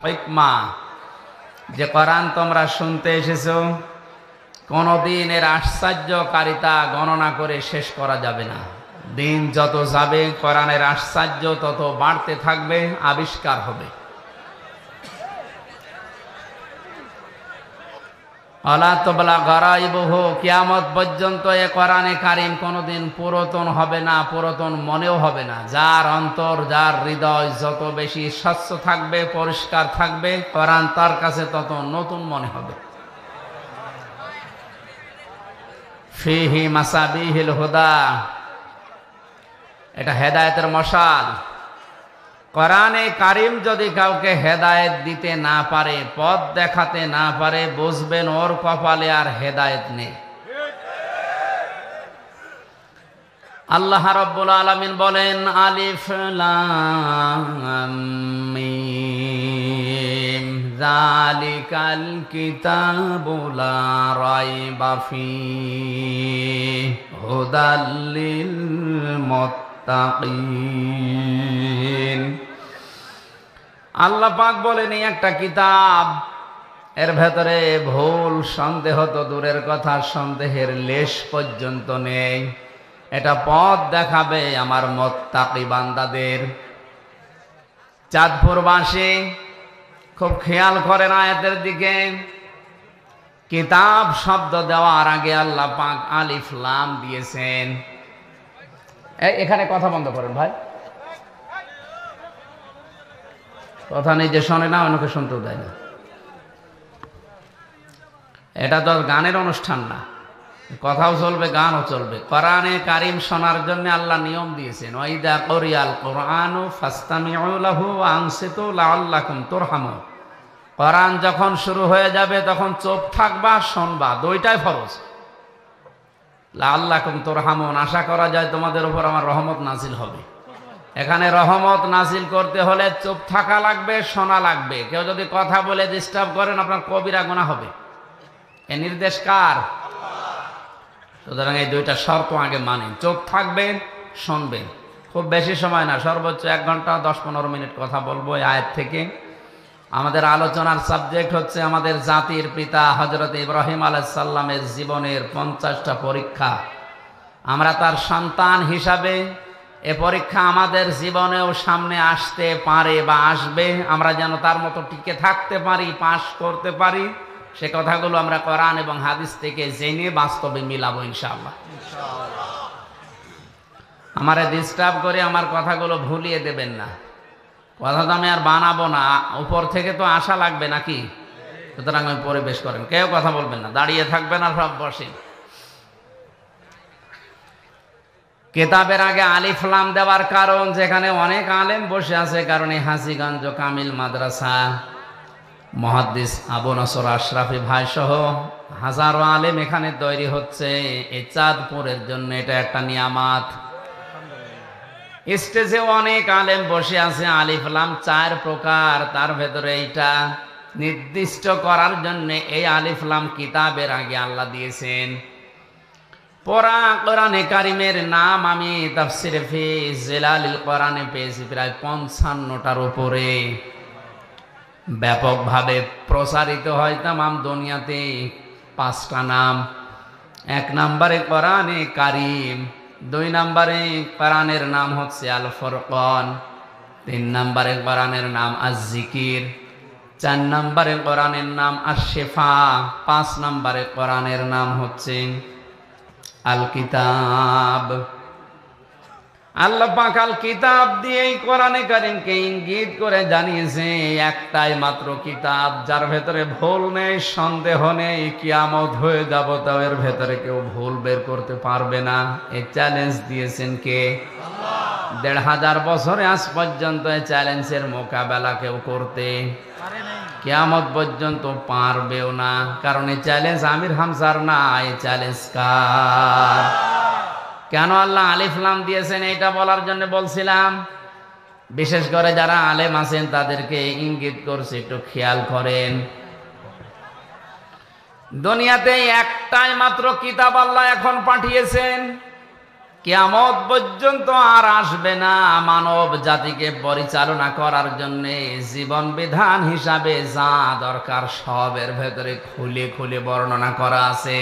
হিকমা যে কোরআন তোমরা শুনতে এসেছো, কোনদিন এর আশ্চর্যকারিতা গণনা করে শেষ করা যাবে না। দিন যত যাবে কোরআনের আশ্চর্য তত বাড়তে থাকবে, আবিষ্কার হবে। আলা তবলা গারাইবহু, কিয়ামত পর্যন্ত এ কোরআনে কারীম কোনদিন পুরাতন হবে না, পুরাতন মনেও হবে না। যার অন্তর, যার হৃদয় যত বেশি স্বচ্ছ থাকবে, পরিষ্কার থাকবে, কোরআন তার কাছে তত নতুন মনে হবে। ফিহি মাসাবিহিল হুদা, এটা হেদায়েতের মশাল। কোরআনে কারীম যদি কাউকে হেদায়েত দিতে না পারে, পথ দেখাতে না পারে, বুঝবেন ওর কপালে আর হেদায়েত নেই। আল্লাহ রাব্বুল আলামিন বলেন, আলিফ লাম মিম যালিকাল কিতাবু লা রাইবা ফীহি হুদাল লিল মুত্তাকিন। আল্লাহ পাক বলেন, এই একটা কিতাব, এর ভেতরে ভুল সন্দেহ তো দূরের কথা, সন্দেহের লেশ পর্যন্ত নেই। এটা পথ দেখাবে আমার মুত্তাকি বান্দাদের। চাঁদপুরবাসী খুব খেয়াল করেন আয়াতের দিকে। কিতাব শব্দ দেওয়ার আগে আল্লাহ পাক আলিফ লাম দিয়েছেন। এখানে কথা বন্ধ করেন ভাই, কথা নিজে শোনে না, অন্যকে শুনতেও দেয় না। এটা তো গানের অনুষ্ঠান না, কথাও চলবে, গানও চলবে। কোরআনে কারীম শোনার জন্য আল্লাহ নিয়ম দিয়েছেন, ওয়াইদা কুরিয়াল কুরআনু ফাসতামিউ লাহু ওয়া আনসিতু লাআল্লাকুম তুরহামুন। কোরআন যখন শুরু হয়ে যাবে তখন চুপ থাকবা, শুনবা, দুইটাই ফরজ। লাআল্লাকুম তুরহামুন, আশা করা যায় তোমাদের উপর আমার রহমত নাজিল হবে। এখানে রহমত নাজিল করতে হলে চুপ থাকা লাগবে, শোনা লাগবে। কেউ যদি কথা বলে ডিস্টার্ব করেন, আপনার কবিরা গুনাহ হবে। এ নির্দেশ কার? সুতরাং এই দুইটা শর্ত আগে মানেন। চুপ থাকবেন, শুনবেন। খুব বেশি সময় না, সর্বোচ্চ 1 ঘন্টা 10-15 মিনিট কথা বলবো এই আয়াত থেকে। আমাদের আলোচনার সাবজেক্ট হচ্ছে আমাদের জাতির পিতা হযরত ইব্রাহিম আলাইহিস সালামের জীবনের 50টা পরীক্ষা। আমরা তার সন্তান হিসাবে এ পরীক্ষা আমাদের জীবনেও সামনে আসতে পারে বা আসবে। আমরা যেন তার মতো টিকে থাকতে পারি, পাশ করতে পারি, সে কথাগুলো আমরা কোরআন এবং হাদিস থেকে জেনে বাস্তবে মিলাবো ইনশাআল্লাহ। আমারে ডিস্টার্ব করে আমার কথাগুলো ভুলিয়ে দেবেন না। কথা তো আমি আর বানাবো না, উপর থেকে তো আশা লাগবে নাকি? সুতরাং আমি পরিবেশ করেন, কেউ কথা বলবেন না, দাঁড়িয়ে থাকবেন আর সব বসেন। কিতাবের আগে আলিফ লাম দেওয়ার কারণ, যেখানে অনেক আলেম বসে আছে, কারণ এই হাজীগঞ্জ কামিল মাদ্রাসা, মুহাদ্দিস আবু নসর আশরাফি ভাই সহ হাজারো আলেম এখানে তৈরি হচ্ছে এই চাঁদপুরের জন্য। এটা একটা নিয়ামত। স্টেজে অনেক আলেম বসে আছে। আলিফ লাম 4 প্রকার, তার ভেতরে এইটা নির্দিষ্ট করার জন্য এই আলিফ লাম কিতাবের আগে আল্লাহ দিয়েছেন। পড়া কোরআনে কারীমের নাম আমি তাফসীরে ফি জিলালিল কোরআনে পেয়েছি প্রায় 55টার উপরে। ব্যাপকভাবে প্রসারিত হয় তামাম দুনিয়াতে 5টা নাম। 1 নম্বরে কোরআনে কারীম, 2 নম্বরে কোরআনের নাম হচ্ছে আল ফুরকান, 3 নম্বরে কোরআনের নাম আজ-জিকির, 4 নম্বরে কোরআনের নাম আশ-শিফা, 5 নম্বরে কোরআনের নাম হচ্ছে আল কিতাব। আল্লাহ পাক আল কিতাব দিয়েই কোরআনে কারীমকে ইঙ্গিত করে জানিয়েছে একটাই মাত্র কিতাব, যার ভেতরে ভুল নেই, সন্দেহ নেই। কিয়ামত হয়ে যাব তাও এর ভেতরে কেউ ভুল বের করতে পারবে না। এই চ্যালেঞ্জ দিয়েছেন কে? আল্লাহ। 1500 বছরে আজ পর্যন্ত এই চ্যালেঞ্জের মোকাবেলা কেউ করতে পারে না, কিয়ামত পর্যন্ত পারবেও না। কারণ এই চ্যালেঞ্জ আমির হামজার না, এই চ্যালেঞ্জ কার? কেন আল্লাহ আলিফ লাম দিয়েছেন এটা বলার জন্য বলছিলাম। বিশেষ করে যারা আলেম আছেন তাদেরকে ইঙ্গিত করছে, একটু খেয়াল করেন। দুনিয়াতে একটাই মাত্র কিতাব আল্লাহ এখন পাঠিয়েছেন। কিয়ামত পর্যন্ত আর আসবে না মানব জাতিকে পরিচালনা করার জন্য জীবন বিধান হিসাবে যা দরকার সবের ভেতরে খুলে খুলে বর্ণনা করা আছে।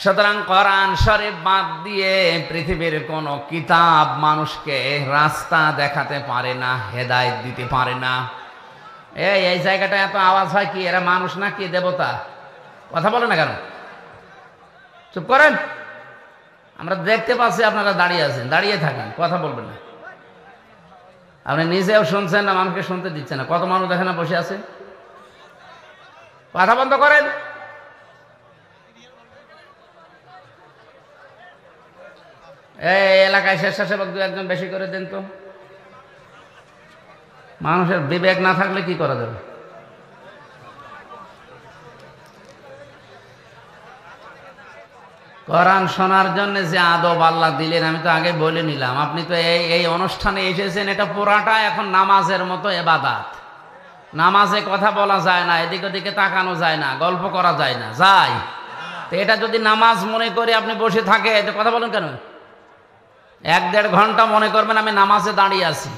সুতরাং কোরআন শরীফ বাদ দিয়ে পৃথিবীর কোন কিতাব মানুষকে রাস্তা দেখাতে পারে না, হেদায়েত দিতে পারে না। এই জায়গাটা এত আওয়াজ হয় কি? এরা মানুষ না কি দেবতা? কথা বলে না কেন? চুপ করেন। আমরা দেখতে পাচ্ছি আপনারা দাঁড়িয়ে আছেন, দাঁড়িয়ে থাকেন, কথা বলবেন না। আপনি নিজেও শুনছেন না, মানুষকে শুনতে দিচ্ছেন না। কত মানুষ দেখেন না বসে আছে, কথা বন্ধ করেন। এই এলাকায় স্বেচ্ছাসেবক দু একজন বেশি করে দেন তো। মানুষের বিবেক না থাকলে কি করা যাবে? কোরআন শোনার জন্য যে আদব আল্লাহ দিলেন আমি তো আগে বলে নিলাম। আপনি তো এই অনুষ্ঠানে এসেছেন, এটা পুরাটা এখন নামাজের মতো ইবাদত। নামাজে কথা বলা যায় না, এদিক ওদিকে তাকানো যায় না, গল্প করা যায় না, যায় তো এটা যদি নামাজ মনে করে আপনি বসে থাকে তো কথা বলেন কেন? 1-1.5 ঘন্টা মনে করবেন আমি নামাজে দাঁড়িয়ে আছি।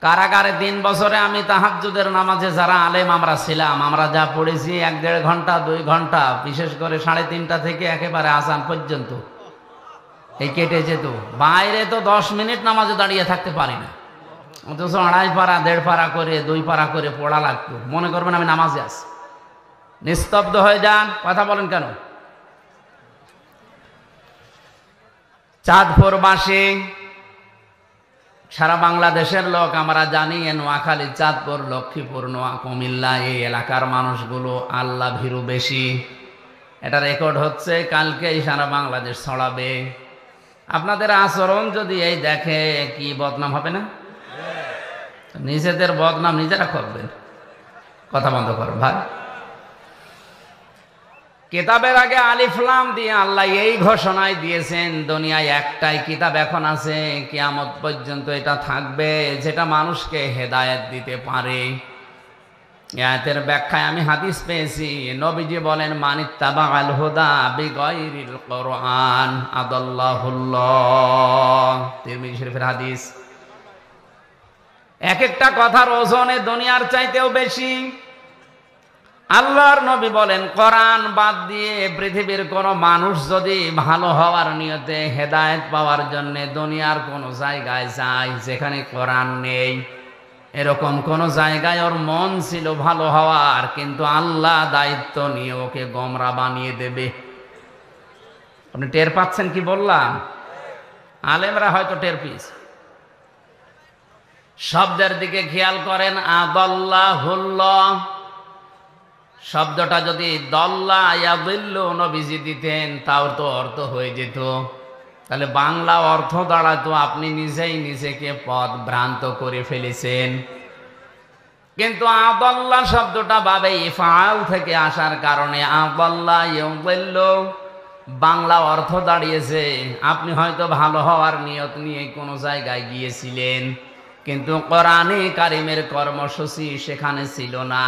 কারাগারে 3 বছরে আমি তাহাজ্জুদের নামাজে যারা আলেম আমরা ছিলাম, আমরা যা পড়েছি 1-1.5 ঘন্টা 2 ঘন্টা, বিশেষ করে 3:30 থেকে একেবারে আজান পর্যন্ত এই কেটে যেত। বাইরে তো 10 মিনিট নামাজে দাঁড়িয়ে থাকতে পারি না, অথচ 2.5 পারা 1.5 পারা করে 2 পারা করে পড়া লাগতো। মনে করবেন আমি নামাজে আছি, নিস্তব্ধ হয়ে যান, কথা বলেন কেন? চাঁদপুরবাসী সারা বাংলাদেশের লোক আমরা জানি, নোয়াখালী, চাঁদপুর, লক্ষ্মীপুর, কুমিল্লা এই এলাকার মানুষগুলো আল্লাহ ভীরু বেশি। এটা রেকর্ড হচ্ছে, কালকেই সারা বাংলাদেশ ছড়াবে। আপনাদের আচরণ যদি এই দেখে কি বদনাম হবে না? নিজেদের বদনাম নিজেরা করবেন, কথা বন্ধ করো ভাই। কিতাবের আগে আলিফ লাম দিয়ে আল্লাহ এই ঘোষণাই দিয়েছেন, দুনিয়ায় একটাই কিতাব এখন আছে, কিয়ামত পর্যন্ত এটা থাকবে, যেটা মানুষকে হেদায়েত দিতে পারে। আয়াতের ব্যাখ্যায় আমি হাদিস পেয়েছি, নবীজি বলেন মানিত্তাবাআল হুদা বিগাইরিল কোরআন আদাল্লাহুল্লাহ। তিরমিজি শরীফের হাদিস। এক একটা কথার ওজনে দুনিয়ার চাইতেও বেশি। আল্লাহর নবী বলেন কোরআন বাদ দিয়ে পৃথিবীর কোন মানুষ যদি ভালো হওয়ার নিয়তে হেদায়েত পাওয়ার জন্য দুনিয়ার কোন জায়গায় যায় যেখানে কোরআন নেই, এরকম কোন জায়গায় ওর মন ছিল ভালো হওয়ার, কিন্তু আল্লাহ দায়িত্ব নিয়ে ওকে গোমরা বানিয়ে দেবে। আপনি টের পাচ্ছেন কি বললাম? আলেমরা হয়তো টের পেয়েছে। শব্দের দিকে খেয়াল করেন, আদাল্লাহুল্লাহ শব্দটা যদি দল্লা ইয়াদিল্লু নবীজি দিতেন তাও তো অর্থ হয়ে যেত, তাহলে বাংলা অর্থ দাঁড়াতো আপনি নিজেই নিজেকে পথ ভ্রান্ত করে ফেলেছেন। কিন্তু আদাল্লাহ শব্দটা বাবে ইফআল থেকে আসার কারণে আদাল্লা ইয়াদিল্লু বাংলা অর্থ দাঁড়িয়েছে আপনি হয়তো ভালো হওয়ার নিয়ত নিয়ে কোনো জায়গায় গিয়েছিলেন, কিন্তু কোরআনে কারিমের কর্মসূচি সেখানে ছিল না,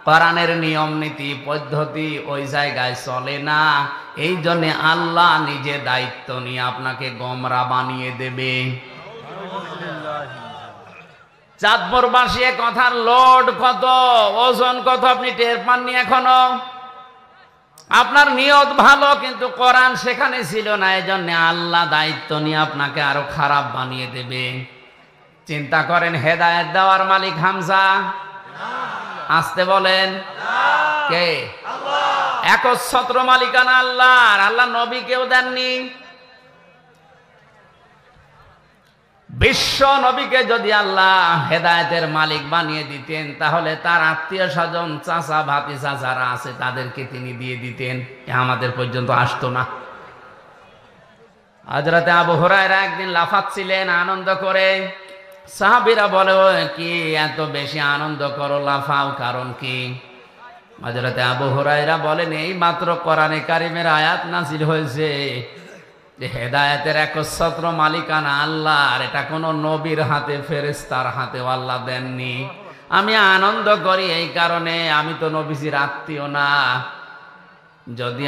কোরআনের নিয়ম নীতি পদ্ধতি ওই জায়গায় চলে না। এই জন্য আল্লাহ নিজে দায়িত্ব নিয়ে আপনাকে গোমরা বানিয়ে দেবে। চাঁদপুরবাসী কথার লোড কত, ওজন কত আপনি টের পাননি এখনো। আপনার নিয়ত ভালো, কিন্তু কোরআন সেখানে ছিল না, এই জন্য আল্লাহ দায়িত্ব নিয়ে আপনাকে আরো খারাপ বানিয়ে দেবে। চিন্তা করেন, হেদায়েত দেওয়ার মালিক হামজা? আসতে বলেন কে? একচ্ছত্র মালিকানা আল্লাহর। আল্লাহ নবীকেও দেননি। বিশ্ব নবীকে যদি আল্লাহ হেদায়েতের মালিক বানিয়ে দিতেন তাহলে তার আত্মীয় স্বজন চাচা ভাতিজা যারা আছে তাদেরকে তিনি দিয়ে দিতেন, আমাদের পর্যন্ত আসতো না। হযরত আবু হুরায়রা একদিন লাফাচ্ছিলেন আনন্দ করে, সাহাবীরা বলে কি এত বেশি আনন্দ করো, লাফাও কারণ কি? হযরত আবু হুরায়রা বলেন এই মাত্র কোরআনে কারিমের আয়াত নাযিল হয়েছে যে হেদায়েতের একচ্ছত্র মালিকানা আল্লাহর, এটা কোনো নবীর হাতে ফেরেশতার হাতেও আল্লাহ দেননি। আমি আনন্দ করি এই কারণে আমি তো নবীজির আত্মীয় না। যদি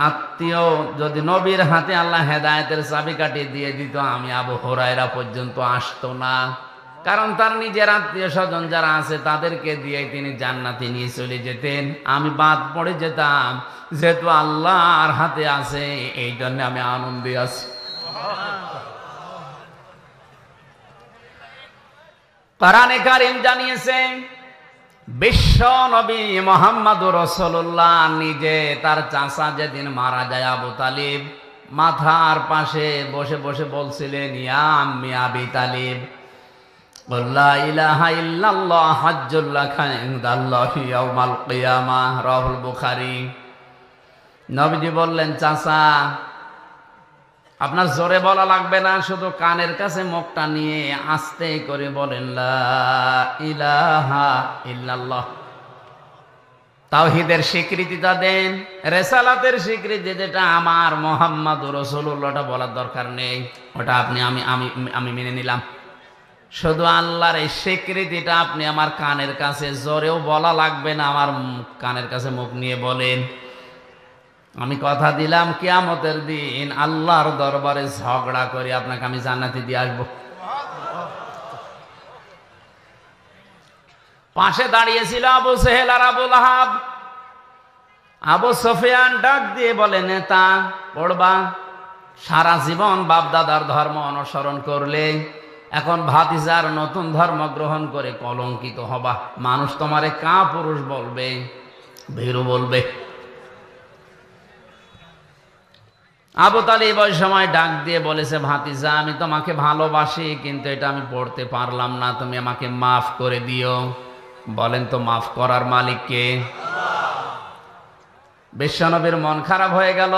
আত্মীয় যদি নবীর হাতে আল্লাহ হেদায়েতের চাবিকাঠি দিয়ে দিত, আমি আবু হুরায়রা পর্যন্ত আসতো না। কারণ তার নিজের আত্মীয় স্বজন যারা আছে তাদেরকে দিয়ে তিনি জান্নাতে নিয়ে চলে যেতেন, আমি বাদ পড়ে যেতাম। যেহেতু আল্লাহর হাতে আছে, এই জন্য আমি আনন্দে আছি। কোরআনে কারীম জানিয়েছে, বিশ্ব নবী মুহাম্মদুর রাসূলুল্লাহ নিজে তার চাচা যেদিন মারা যায় আবু তালিব, মাথার পাশে বসে বসে বলছিলেন, ইয়া আম্মি আবি তালিব, লা ইলাহা ইল্লাল্লাহ হাজ্জুল লাকা ইনদাল্লাহি ইয়াউমাল কিয়ামাহ, রাহুল বুখারী। নবীজি বললেন, চাচা আপনার জোরে বলা লাগবে না, শুধু কানের কাছে মুখটা নিয়ে আস্তে করে বলেন, লা ইলাহা ইল্লাল্লাহ। তাওহীদের স্বীকৃতিটা দেন, রিসালাতের স্বীকৃতি যেটা আমার মুহাম্মদুর রাসূলুল্লাহটা বলার দরকার নেই, ওটা আপনি আমি মেনে নিলাম। শুধু আল্লাহর এই স্বীকৃতিটা আপনি আমার কানের কাছে জোরেও বলা লাগবে না, আমার কানের কাছে মুখ নিয়ে বলেন। আমি কথা দিলাম কিয়ামতের দিন আল্লাহর দরবারে ঝগড়া করে আপনাকে আমি জান্নাতে দিয়ে আসবো। পাশে দাঁড়িয়েছিল আবু সেহেল আর আবু লাহাব। আবু সুফিয়ান ডাক দিয়ে বলে, নেতা পড়বা, সারা জীবন বাপ দাদার ধর্ম অনুসরণ করলে এখন ভাতিজার নতুন ধর্ম গ্রহণ করে কলঙ্কিত হবা। মানুষ তোমারে কা পুরুষ বলবে, ভীরু বলবে। আবু তালিব ওই সময় ডাক দিয়ে বলেছে, ভাতিজা আমি তোমাকে ভালোবাসি, কিন্তু এটা আমি পড়তে পারলাম না, তুমি আমাকে মাফ করে দিও। বলেন তো মাফ করার মালিক কে? বিশ্বনবীর মন খারাপ হয়ে গেল।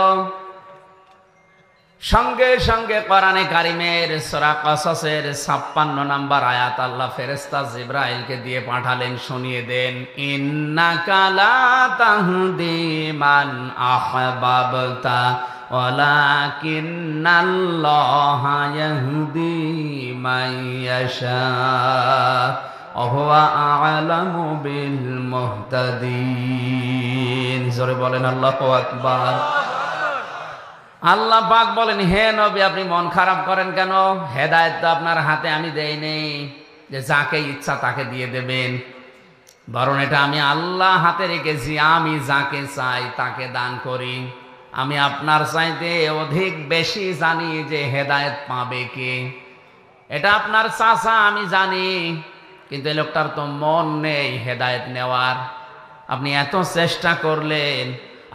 সঙ্গে সঙ্গে কোরআনে কারিমের সূরা কসসের 56 নম্বর আয়াত আল্লাহ ফেরেশতা জিবরাইলকে দিয়ে পাঠালেন, শুনিয়ে দেন, ইন্নাকা লা তাহদি মান আহবাবতা ওয়ালাকিন্নাল্লাহা ইয়াহদি মান ইয়াশা ওয়া হুয়া আ'লামু বিল মুহতাদিন। জোরে বলেন আল্লাহু আকবার। আল্লাহ পাক বলেন, হে নবী আপনি মন খারাপ করেন কেন? হেদায়েত তো আপনার হাতে আমি দেই নেই যে যাকে ইচ্ছা তাকে দিয়ে দেবেন, বরং এটা আমি আল্লাহ হাতে রেখেছি, আমি যাকে চাই তাকে দান করি। আমি আপনার চাইতে অধিক বেশি জানি যে হেদায়েত পাবে কে। এটা আপনার চাচা আমি জানি, কিন্তু এই লোকটার তো মন নেই হেদায়েত নেওয়ার। আপনি এত চেষ্টা করলেন,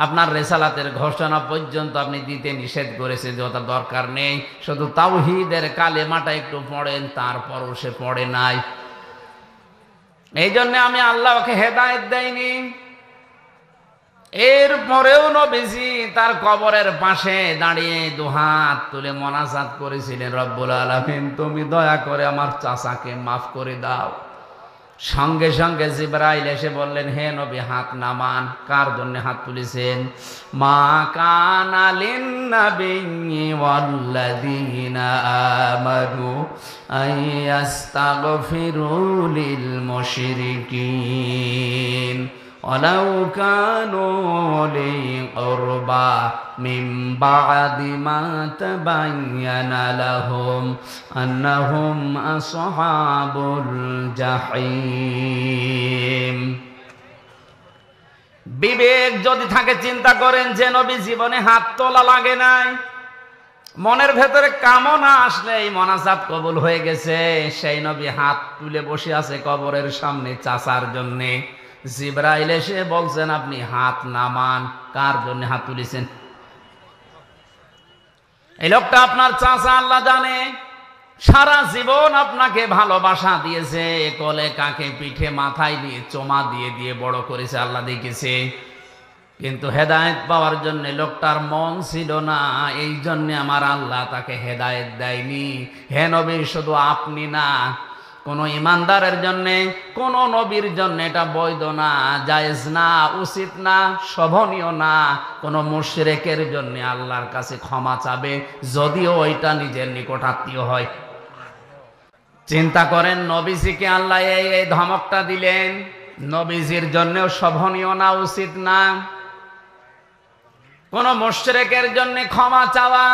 আপনার রিসালাতের ঘোষণা পর্যন্ত আপনি দিতে নিষেধ করেছেন যে ওটা দরকার নেই, শুধু তাওহীদের কালেমাটা একটু পড়েন, তারপরও সে পড়ে নাই। এই জন্য আমি আল্লাহ ওকে হেদায়েত দেয়নি। এরপরেও নবীজি তার কবরের পাশে দাঁড়িয়ে দুহাত তুলে মোনাজাত করেছিলেন, রব্বুল আলামিন তুমি দয়া করে আমার চাচাকে মাফ করে দাও। সঙ্গে সঙ্গে জিবরাইল এসে বললেন, হে নবী হাত নামান। কার জন্য হাত তুলেছেন? মা কানা লিন নাবিয়্যি ওয়াল্লাযীনা আমানু আইয়াস্তাগফিরু লিল মুশরিকিন ওয়ালাউ কানু লি কুরবা মিন বা'দি মা তাবায়্যানা লাহুম আন্নাহুম আসহাবুল জাহিম। বিবেক যদি থাকে চিন্তা করেন যে নবী জীবনে হাত তোলা লাগে নাই, মনের ভেতরে কামনা আসলে এই মোনাজাত কবুল হয়ে গেছে। সেই নবী হাত তুলে বসে আছে কবরের সামনে চাচার জন্যে। জিবরাইল এসে বলছেন আপনি হাত নামান। কার জন্য হাত তুলেছেন? এই লোকটা আপনার চাচা, আল্লাহ জানে। সারা জীবন আপনাকে ভালোবাসা দিয়েছে, কোলে কাকে পিঠে মাথায় দিয়ে চোমা দিয়ে দিয়ে বড় করেছে, আল্লাহ দেখেছে। কিন্তু হেদায়েত পাওয়ার জন্য লোকটার মন ছিল না, এই জন্য আমার আল্লাহ তাকে হেদায়েত দেয়নি। হে নবী, শুধু আপনি না, কোন ইমানদারের জন্য, কোন নবীর জন্য এটা বৈধ না, জায়েজ না, উচিত না, শোভনীয় না। কোন মুশরিকের জন্য আল্লাহর কাছে ক্ষমা চাবে, যদিও ওইটা নিজের নিকট আত্মীয় হয়। চিন্তা করেন, নবীজিকে আল্লাহ এই ধমকটা দিলেন, নবীজির জন্যও শোভনীয় না, উচিত না। কোন মুশরিকের জন্য ক্ষমা চাওয়া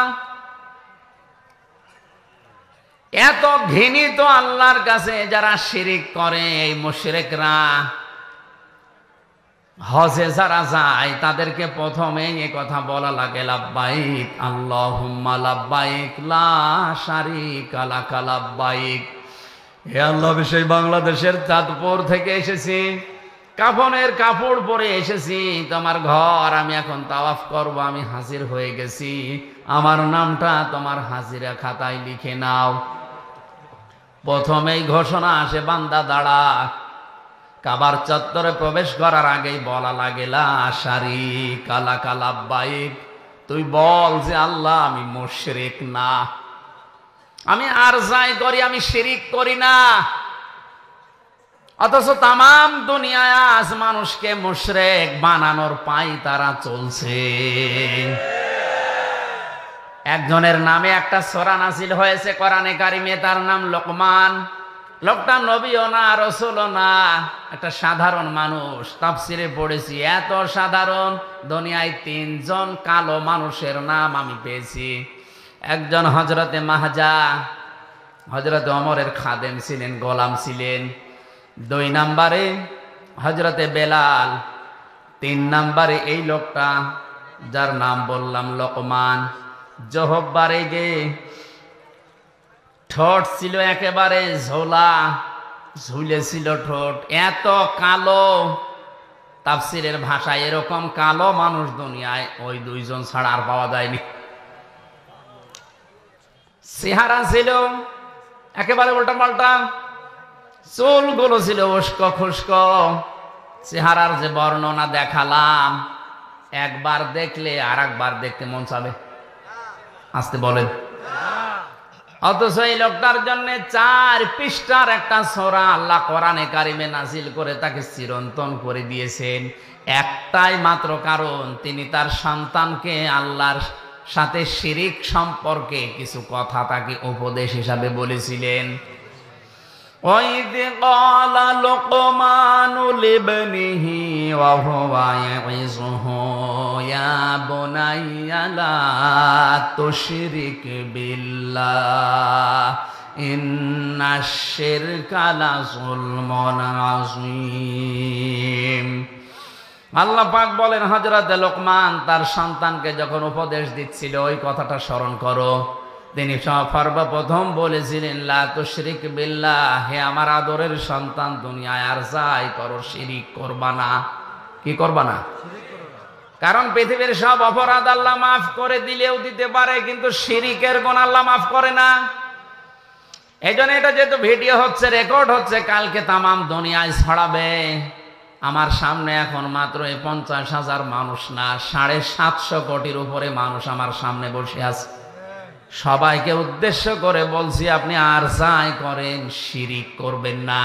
এত ঘৃণিত আল্লাহর কাছে। যারা শিরিক করে এই মুশরিকরা হজে যারা যায় তাদেরকে প্রথমে এই কথা বলা লাগে লাব্বাইক আল্লাহুম্মা লাব্বাইক লা শারীকা লাকা লাব্বাইক। হে আল্লাহ, সেই বাংলাদেশের চাঁদপুর থেকে এসেছি, কাফনের কাপড় পরে এসেছি তোমার ঘর, আমি এখন তাওয়াফ করব, আমি হাজির হয়ে গেছি, আমার নামটা তোমার হাজিরা খাতায় লিখে নাও। প্রথমেই ঘোষণা আসে বান্দা দাঁড়া। কাবার চত্বরে প্রবেশ করার আগেই বলা লাগে লা শারীকা লাকা লাব্বাইক। তুই বল যে আল্লাহ আমি মুশরিক না, আমি আর যাই করি আমি শিরিক করি না। অথচ তামাম দুনিয়ায় আজ মানুষকে মুশরিক বানানোর পাই তারা চলছে। একজনের নামে একটা সূরা নাযিল হয়েছে কোরআনে কারিমে, তার নাম লোকমান। লোকটা নবীও না রাসূলও না, একটা সাধারণ মানুষ। তাফসিরে পড়েছি এত সাধারণ, দুনিয়ায় 3 জন কালো মানুষের নাম আমি পেয়েছি। একজন হযরতে মাহজা, হযরতে ওমরের খাদেম ছিলেন, গোলাম ছিলেন। 2 নম্বরে হযরতে বেলাল। 3 নম্বরে এই লোকটা যার নাম বললাম লোকমান। জহব্বারে গে ঠোঁট ছিল একেবারে ঝোলা, ঝুলেছিল ঠোঁট, এত কালো। তাফসিরের ভাষায় এরকম কালো মানুষ দুনিয়ায় ওই 2 জন ছাড়া আর পাওয়া যায়নি। চেহারা ছিল একেবারে উল্টা পাল্টা, চুলগুলো ছিল উস্কো খুস্কো। চেহারার যে বর্ণনা দেখালাম, একবার দেখলে আর একবার দেখতে মন চাবে। আসতে বলেন। অথচ এই লোকটার জন্য 4 পৃষ্ঠার একটা সূরা আল্লাহ কোরআনে কারিমে নাযিল করে তাকে চিরন্তন করে দিয়েছেন। একটাই মাত্র কারণ, তিনি তার সন্তানকে আল্লাহর সাথে শিরিক সম্পর্কে কিছু কথা তাকে উপদেশ হিসাবে বলেছিলেন। وَإِذْ قَالَ لُقْمَانُ لِابْنِهِ وَهُوَ يَعِظُهُ يَا بُنَيَّ لَا تُشْرِكْ بِاللَّهِ إِنَّ الشِّرْكَ لَظُلْمٌ عَظِيمٌ। আল্লাহ পাক বলেন, হযরত লোকমান তার সন্তানকে যখন উপদেশ দিচ্ছিল ওই কথাটা স্মরণ করো। তিনি সর্বপ্রথম বলেছিলেন লা তুশরিক বিল্লাহ, হে আমার আদরের সন্তান, দুনিয়ায় আর যাই করো শিরিক করবা না। কি করবা না? কারণ পৃথিবীর সব অপরাধ আল্লাহ মাফ করে দিলেও দিতে পারে, কিন্তু শিরিকের গুনাহ আল্লাহ মাফ করে না। এইজন্য এটা যেহেতু ভিডিও হচ্ছে, রেকর্ড হচ্ছে, কালকে তামাম দুনিয়ায় ছড়াবে। আমার সামনে এখন মাত্র 50,000 মানুষ না, 750 কোটির উপরে মানুষ আমার সামনে বসে আছে। সবাইকে উদ্দেশ্য করে বলছি, আপনি আর যাই করেন শিরিক করবেন না।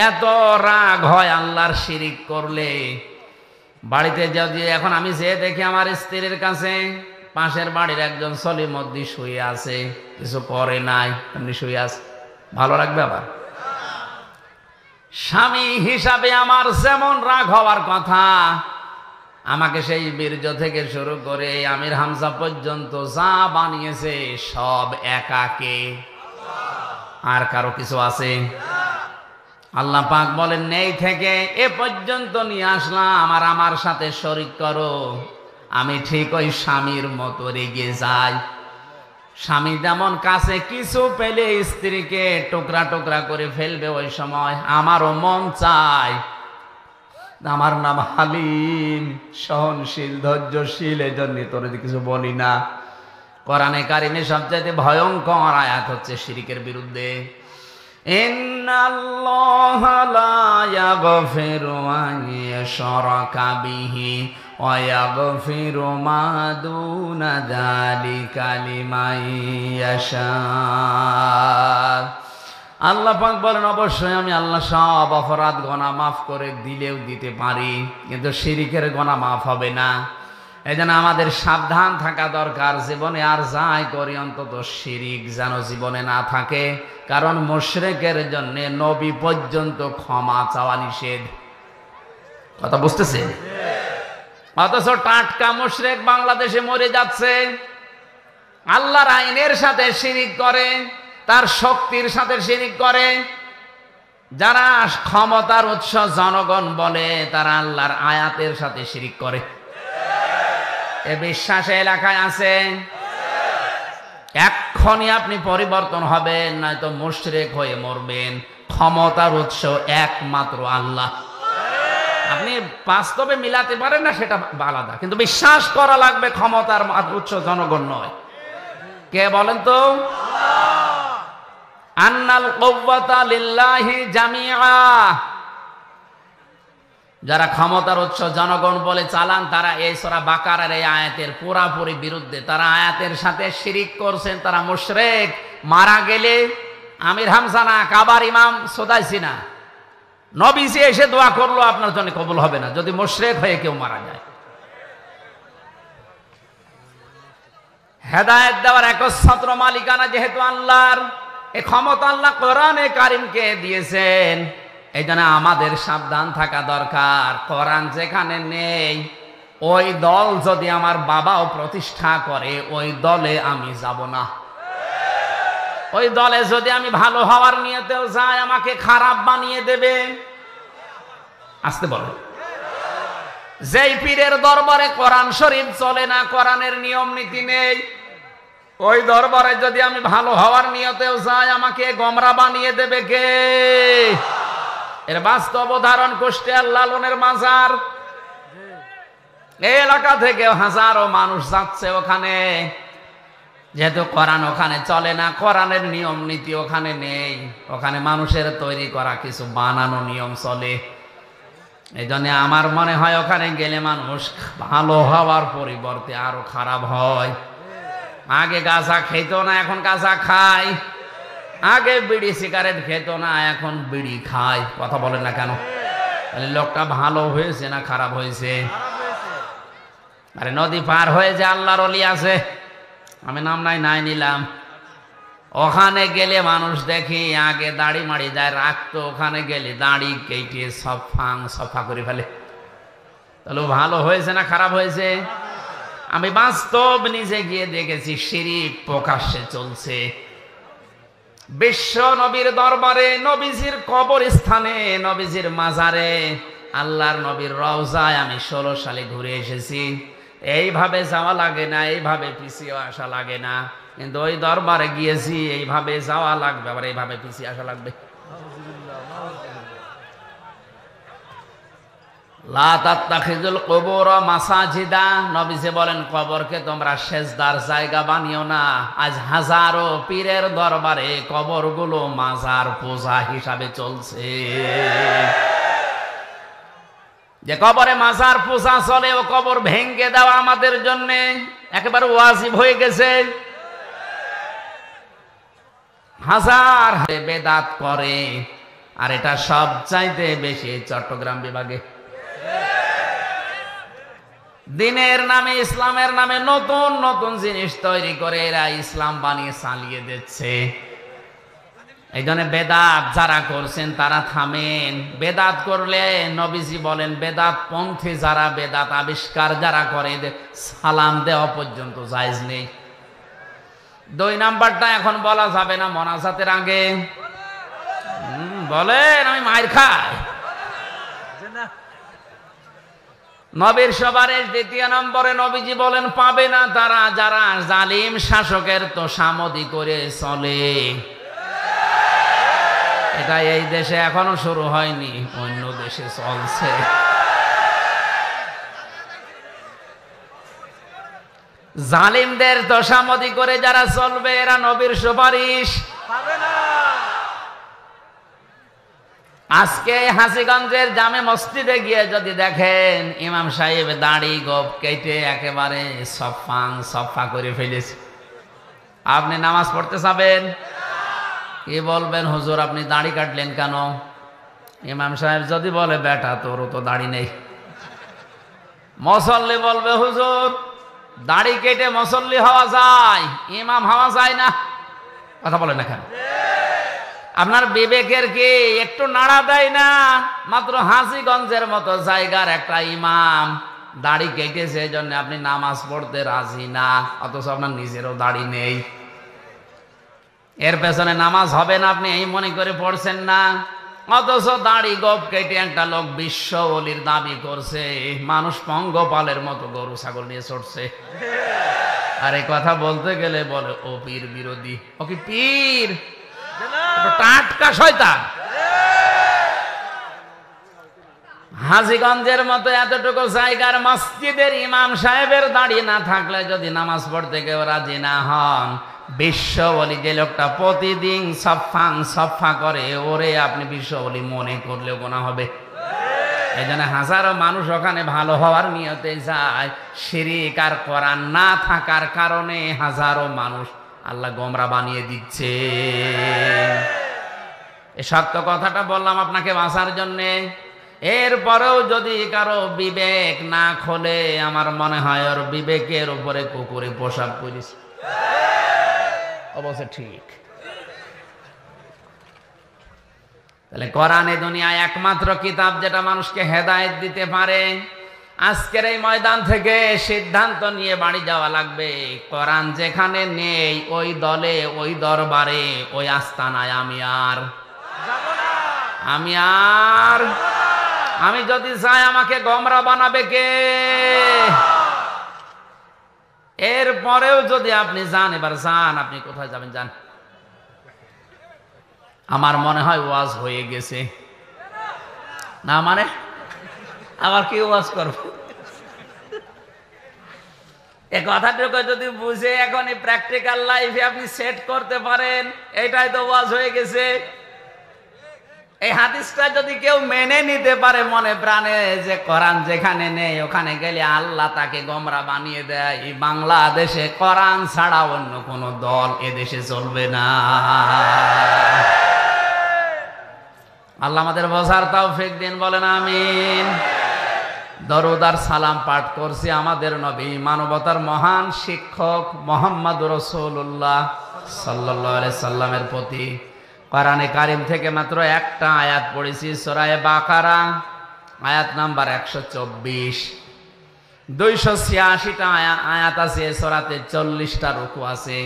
এত রাগ হয় আল্লাহর শিরিক করলে। বাড়িতে যদি এখন আমি যে দেখি আমার স্ত্রীর কাছে পাশের বাড়ির একজন সলিমদ্দি শুয়ে আছে, কিছু করে নাই, এমনি শুয়ে আছে, ভালো লাগবে? আবার স্বামী হিসাবে আমার যেমন রাগ হওয়ার কথা, আমাকে সেই বীর্য থেকে শুরু করে আমির হামজা পর্যন্ত যা বানিয়েছে সব একাকে, আর কারো কিছু আছে? আল্লাহ পাক বলেন নেই থেকে এ পর্যন্ত নিয়ে আসলাম, আর আমার সাথে শরীক করো। আমি ঠিক ওই স্বামীর মতো রেগে যাই। স্বামী যেমন কাছে কিছু পেলে স্ত্রীকে টুকরা টুকরা করে ফেলবে, ওই সময় আমারও মন চায়। আমার নাম হালিম, সহনশীল, ধৈর্যশীল, এজন্য তোর কিছু বলি না। কোরআনে কারিমে সবচেয়ে ভয়ঙ্কর আয়াত হচ্ছে শিরিকের বিরুদ্ধে। ইন্নাল্লাহা লা ইয়াগফিরু আন ইউশরাকা বিহি ওয়া ইয়াগফিরু মা দুনা যালিকা লিমান ইয়াশা। আল্লাহ পাক বলেন, অবশ্যই আমি আল্লাহ সব অপরাধ গুনাহ মাফ করে দিলেও দিতে পারি, কিন্তু শিরিকের গুনাহ মাফ হবে না। এজন্য আমাদের সাবধান থাকা দরকার। জীবনে আর যাই করি অন্তত শিরিক যেন জীবনে না থাকে, কারণ মুশরিকের জন্য নবী পর্যন্ত ক্ষমা চাওয়া নিষেধ। কথা বুঝতেছে? অথচ টাটকা মুশরিক বাংলাদেশে মরে যাচ্ছে, আল্লাহর আইনের সাথে শিরিক করে, তার শক্তির সাথে শিরিক করে। যারা ক্ষমতার উৎস জনগণ বলে তারা আল্লাহর আয়াতের সাথে শিরিক করে। এ বিশ্বাস এলাকায় আছে? এক্ষুনি আপনি পরিবর্তন হবেন, নয়তো মুশরিক হয়ে মরবেন। ক্ষমতার উৎস একমাত্র আল্লাহ। আপনি বাস্তবে মিলাতে পারেন না সেটা আলাদা, কিন্তু বিশ্বাস করা লাগবে ক্ষমতার উৎস জনগণ নয়। কে বলেন তো? আন্নাল কুওয়াতা লিল্লাহি জামিআ। যারা ক্ষমতার উৎস জনগণ বলে চালান তারা এই সূরা বাকারার এই আয়াতের পুরাপুরি বিরুদ্ধে। তারা আয়াতের সাথে শিরিক করছেন, তারা মুশরিক। মারা গেলে আমির হামজা না, কাবার ইমাম সুদাইসি না, নবীজি এসে দোয়া করলো আপনার জন্য কবুল হবে না যদি মুশরিক হয়ে কেউ মারা যায়। হেদায়েত দেওয়ার একচ্ছত্র মালিকানা যেহেতু আল্লাহর, এই ক্ষমতা আল্লাহ কোরআনে কারিমকে দিয়েছেন। এই জন্য আমাদের সাবধান থাকা দরকার। কোরআন যেখানে নেই, ওই দল যদি আমার বাবাও প্রতিষ্ঠা করে ওই দলে আমি যাব না। ওই দলে যদি আমি ভালো হওয়ার নিয়তেও যাই আমাকে খারাপ বানিয়ে দেবে। আসতে বলে, যেই পীরের দরবারে কোরআন শরীফ চলে না, কোরআনের নিয়ম নীতি নেই, ওই দরবারে যদি আমি ভালো হওয়ার নিয়তেও যাই আমাকে গোমরা বানিয়ে দেবে কে? এর বাস্তব উদাহরণ কুষ্টিয়ার লালনের মাজার। এই এলাকা থেকে হাজারো মানুষ যাচ্ছে ওখানে, যেহেতু কোরআন ওখানে চলে না, কোরআনের নিয়ম নীতি ওখানে নেই, ওখানে মানুষের তৈরি করা কিছু বানানো নিয়ম চলে। এই জন্য আমার মনে হয় ওখানে গেলে মানুষ ভালো হওয়ার পরিবর্তে আরো খারাপ হয়। আগে গাঁজা খেত না, এখন গাঁজা খায়। আগে বিড়ি সিগারেট খেত না, এখন বিড়ি খায়। কথা বলেন না কেন? তাহলে লোকটা ভালো হয়েছে না খারাপ হয়েছে? আরে নদী পার হয়ে যে আল্লাহর ওলি আছে, আমি নাম নাই নিলাম, ওখানে গেলে মানুষ দেখি আগে দাড়ি মাড়ি যায় রাখতো, ওখানে গেলে দাড়ি কেটে সফা করে ফেলে। তাহলে ভালো হয়েছে না খারাপ হয়েছে? আমি বাস্তব নিজে গিয়ে দেখেছি শিরিক প্রকাশ্যে চলছে। বিশ্ব নবীর দরবারে, নবীজির কবরস্থানে, নবীজির মাজারে, আল্লাহর নবীর রওজায় আমি 16 সালে ঘুরে এসেছি। এইভাবে যাওয়া লাগে না, এইভাবে পিছিয়ে আসা লাগে না, কিন্তু ওই দরবারে গিয়েছি এইভাবে যাওয়া লাগবে, আবার এইভাবে পিছিয়ে আসা লাগবে। লা তাত্তাখিযুল কুবুর মাসাজিদা, নবীজি বলেন কবরকে তোমরা সেজদার জায়গা বানিও না। আজ হাজারো পীরের দরবারে কবরগুলো মাজার পূজা হিসাবে চলছে। যে কবরে মাজার পূজা চলে ও কবর ভেঙে দেওয়া আমাদের জন্য একেবারে ওয়াজিব হয়ে গেছে। হাজার বেদাত করে, আর এটা সব চাইতে বেশি চট্টগ্রাম বিভাগে। দিনের নামে, ইসলামের নামে নতুন নতুন জিনিস তৈরি করে এরা ইসলাম বানিয়ে চালিয়ে দিচ্ছে। এই জন্য বেদাত যারা করছেন তারা থামেন। বেদাত করলে নবীজি বলেন বেদাত পন্থী যারা, বেদাত আবিষ্কার যারা করে, সালাম দেওয়া পর্যন্ত জায়েজ নেই। 2 নাম্বারটা এখন বলা যাবে না মোনাজাতের আগে। বলেন আমি মায়ের খাই। নবীর সুপারিশ 2 নম্বরে নবীজি বলেন পাবে না তারা যারা জালিম শাসকের তোষামদি করে চলে। এটা এই দেশে এখনো শুরু হয়নি, অন্য দেশে চলছে। জালিমদের তোষামদি করে যারা চলবে এরা নবীর সুপারিশ পাবে না। আজকে হাসিগঞ্জের জামে মসজিদে গিয়ে যদি দেখেন ইমাম সাহেব দাড়ি গোপ কেটে একেবারে সফা করে ফেলেছে, আপনি নামাজ পড়তে যাবেন, কি বলবেন? হুজুর আপনি দাড়ি কাটলেন কেন? ইমাম সাহেব যদি বলে বেটা তোরও তো দাড়ি নেই। মুসল্লি বলবে হুজুর দাড়ি কেটে মুসল্লি হওয়া যায়, ইমাম হওয়া যায় না। কথা বলেন না কেন? আপনার বিবেকের কি একটু নাড়া দেয় না? মাত্র হাজীগঞ্জের মতো জায়গার একটা ইমাম দাড়ি কেটেছে এই জন্য আপনি নামাজ পড়তে রাজি না, অথচ আপনার নিজেরও দাড়ি নেই। এর পেছনে নামাজ হবে না আপনি এই মনে করে পড়ছেন না, অথচ দাড়ি গোপ কেটে একটা লোক বিশ্ব ওলির দাবি করছে, মানুষ পঙ্গপালের মতো গরু ছাগল নিয়ে ছড়ছে। আর এই কথা বলতে গেলে বলে ও পীর বিরোধী, ও কি পীর? টাটকা শয়তান। হাজীগঞ্জের মতো এতটুকু জায়গার মসজিদের ইমাম সাহেবের দাড়ি না থাকলে যদি নামাজ পড়তে কেউ রাজি না হন, বিশ্ব বলি যে লোকটা প্রতিদিন সফা করে, ওরে আপনি বিশ্ব বলি মনে করলেও গোনা হবে। এই জন্য হাজারো মানুষ ওখানে ভালো হওয়ার নিয়তে যায়, শিরিক আর কোরআন না থাকার কারণে হাজারো মানুষ আল্লাহ গোমরা বানিয়ে দিচ্ছে। এই সত্য কথাটা বললাম আপনাকে বাঁচার জন্যে। এরপরেও যদি কারো বিবেক না খোলে, আমার মনে হয় ওর বিবেকের উপরে কুকুরে পোশাক করিস। অবশ্য ঠিক। তাহলে কোরআনে দুনিয়ায় একমাত্র কিতাব যেটা মানুষকে হেদায়েত দিতে পারে। আজকের এই ময়দান থেকে সিদ্ধান্ত নিয়ে বাড়ি যাওয়া লাগবে, কোরআন যেখানে নেই ওই দলে, ওই দরবারে, ওই আস্তানায় আমি যদি চাই আমাকে গোমরা বানাবে কে? এরপরেও যদি আপনি যান, এবার যান, আপনি কোথায় যাবেন যান। আমার মনে হয় ওয়াজ হয়ে গেছে না, মানে আবার কি ওয়াজ করব? এই কথাটুকু যদি বুঝে এখনই প্র্যাকটিক্যাল লাইফে আপনি সেট করতে পারেন, এটাই তো ওয়াজ হয়ে গেছে। এই হাদিসটা যদি কেউ মেনে নিতে পারে মনে প্রাণে, যে কোরআন যেখানে নেই ওখানে গেলে আল্লাহ তাকে গোমরা বানিয়ে দেয়, এই বাংলাদেশে কোরআন ছাড়া অন্য কোন দল এদেশে চলবে না। আল্লাহ আমাদের বোঝার তৌফিক দিন, বলেন আমিন। দরুদ আর সালাম পাঠ করছি আমাদের নবী, মানবতার মহান শিক্ষক মুহাম্মদুর রাসূলুল্লাহ সাল্লাল্লাহু আলাইহি সাল্লামের প্রতি। কোরআনে কারিম থেকে মাত্র একটা আয়াত পড়েছি, সূরা বাকারা আয়াত নাম্বার 124। 286টা আয়াত আছে সূরাতে, 40টা রুকু আছে।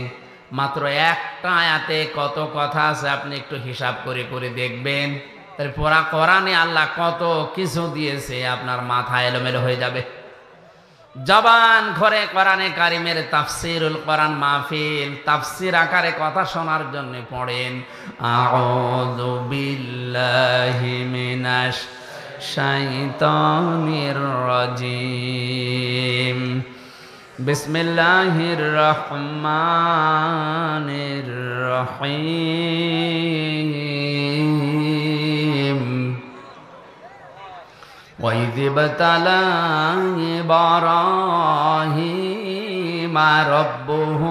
মাত্র একটা আয়াতে কত কথা আছে আপনি একটু হিসাব করে করে দেখবেন। পুরা কোরআনে আল্লাহ কত কিছু দিয়েছে, আপনার মাথা এলোমেলো হয়ে যাবে। জবান ঘরে কোরআনে কারিমের তাফসিরুল কোরআন মাহফিল, তাফসির আকারে কথা শোনার জন্য পড়েন। আউযু বিল্লাহি মিনাশ শাইতানির রাজিম, বিসমিল্লাহির রহমানির রহিম। وَإِذِ ابْتَلَى إِبْرَاهِيمَ رَبُّهُ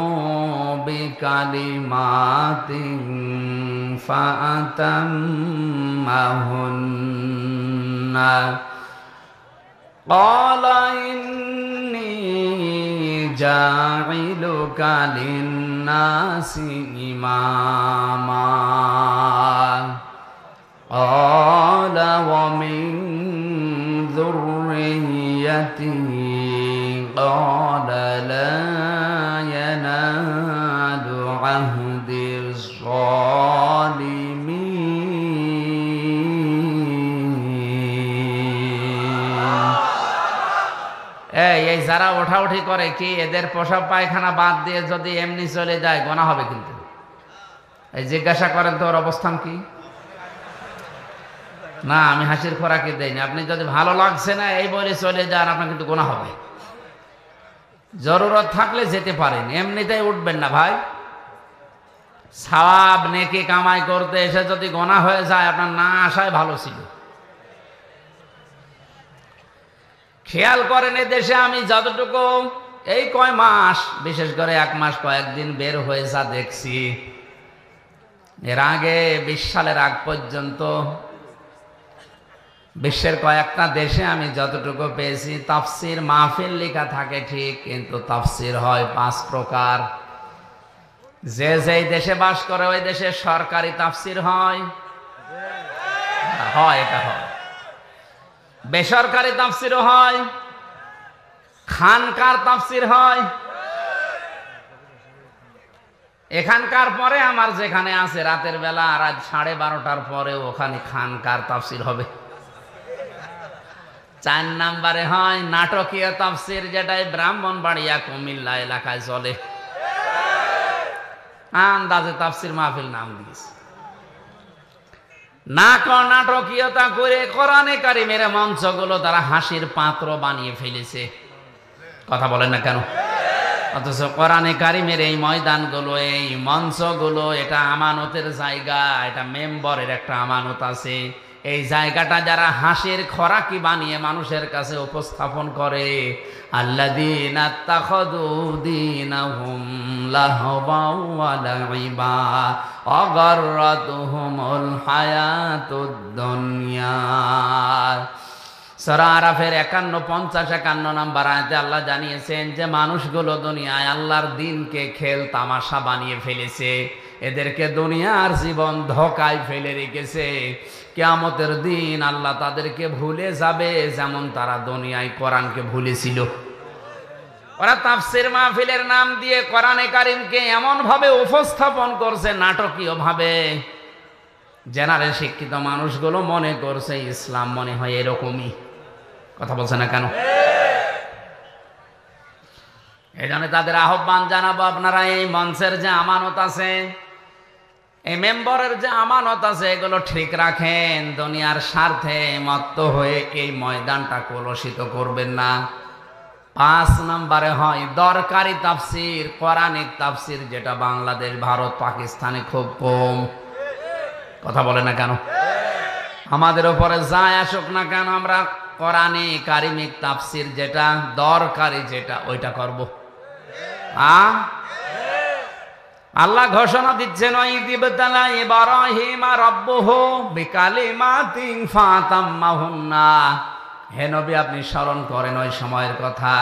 بِكَلِمَاتٍ فَأَتَمَّهُنَّ قَالَ إِنِّي جَاعِلُكَ لِلنَّاسِ إِمَامًا قَالَ وَمِنْ ذُرِّيَّتِهِ قَالَ لَا يَنَالُ عَهْدِ الظَّالِمِينَ। এই যারা ওঠাউঠি করে কি, এদের প্রসাব পায়খানা বাদ দিয়ে যদি এমনি চলে যায় গোনা হবে কিন্তু। এই জিজ্ঞাসা করেন তো ওর অবস্থান কি? না, আমি হাসির খোরাকি দেইনি। আপনি যদি ভালো লাগছে না এই বলে চলে যান, আপনার কিন্তু গোনা হবে। জরুরত থাকলে যেতে পারেন, এমনিতেই উঠবেন না ভাই। সওয়াব নেকি কামাই করতে এসে যদি গোনা হয়ে যায়, আপনার না আসায় ভালো ছিল। খেয়াল করেন, এই দেশে আমি যতটুকু এই কয় মাস, বিশেষ করে 1 মাস কয়েকদিন বের হয়ে যা দেখছি, এর আগে 20 সালের আগ পর্যন্ত বিশ্বের কয়েকটা দেশে আমি যতটুকু পেয়েছি, তাফসির মাহফিল লেখা থাকে ঠিক, কিন্তু তাফসির হয় 5 প্রকার। যে যেই দেশে বাস করে ওই দেশে সরকারি তাফসির হয়, এটা হয়। বেসরকারি তাফসিরও হয়। খানকার তাফসির হয়। এখানকার পরে আমার যেখানে আছে রাতের বেলা রাত 12:30টার পরে ওখানে খানকার তাফসির হবে। 4 নম্বরে হয় নাটকীয় তাফসির, যেটাই ব্রাহ্মণবাড়িয়া কুমিল্লা এলাকায় চলে। আন্দাজে তাফসির মাহফিল নাম দিয়েছে। নাটকীয়তা করে কোরআনে কারিমের মঞ্চগুলো তারা হাসির পাত্র বানিয়ে ফেলেছে। কথা বলেন না কেন? অথচ কোরআনে কারিমের এই ময়দানগুলো, এই মঞ্চগুলো, এটা আমানতের জায়গা, এটা মেম্বরের একটা আমানত আছে। এই জায়গাটা যারা হাসির খোরাকি বানিয়ে মানুষের কাছে উপস্থাপন করে, আল্লাযীনা ইত্তাখাযু দীনাহুম লাহওয়াও ওয়া লাইবা ওয়া গাররাতুহুমুল হায়াতুদ দুনিয়া। সূরা আরাফের 51, 50, 51 নম্বর আয়াতে আল্লাহ জানিয়েছেন যে মানুষগুলো দুনিয়ায় আল্লাহর দ্বীনকে খেল তামাশা বানিয়ে ফেলেছে, এদেরকে দুনিয়ার জীবন ধোঁকায় ফেলে রেখেছে। কিয়ামতের দিন আল্লাহ তাদেরকে ভুলে যাবে যেমন তারা দুনিয়ায় কোরআনকে ভুলেছিল। ওরা তাফসীর মাহফিলের নাম দিয়ে কোরআনে কারিমকে এমন ভাবে উপস্থাপন করছে নাটকীয় ভাবে, জেনারেল শিক্ষিত মানুষগুলো মনে করছে ইসলাম মনে হয় এরকমই। কথা বলছে না কেন? এই জন্য তাদের আহ্বান জানাবো, আপনারা এই মঞ্চের যে আমানত আছে, এই মেম্বরের যে আমানত আছে, এগুলো ঠিক রাখেন। দুনিয়ার স্বার্থে মত্ত হয়ে এই ময়দানটা কলুষিত করবেন না। 5 নম্বরে হয় দরকারি তাফসির, কোরআনিক তাফসির, যেটা বাংলাদেশ, ভারত, পাকিস্তানে খুব কম। কথা বলে না কেন? আমাদের উপরে যায় আসুক না কেন, আমরা কোরআনে কারিমিক তাফসির যেটা দরকারি, যেটা ওইটা করব। আল্লাহ ঘোষণা দিচ্ছেন, ওয়াইযিবতালা ইব্রাহিম রাব্বুহু বিকালিমাতিন ফাতাম্মাহুন্না। হে নবী, আপনি স্মরণ করেন ওই সময়ের কথা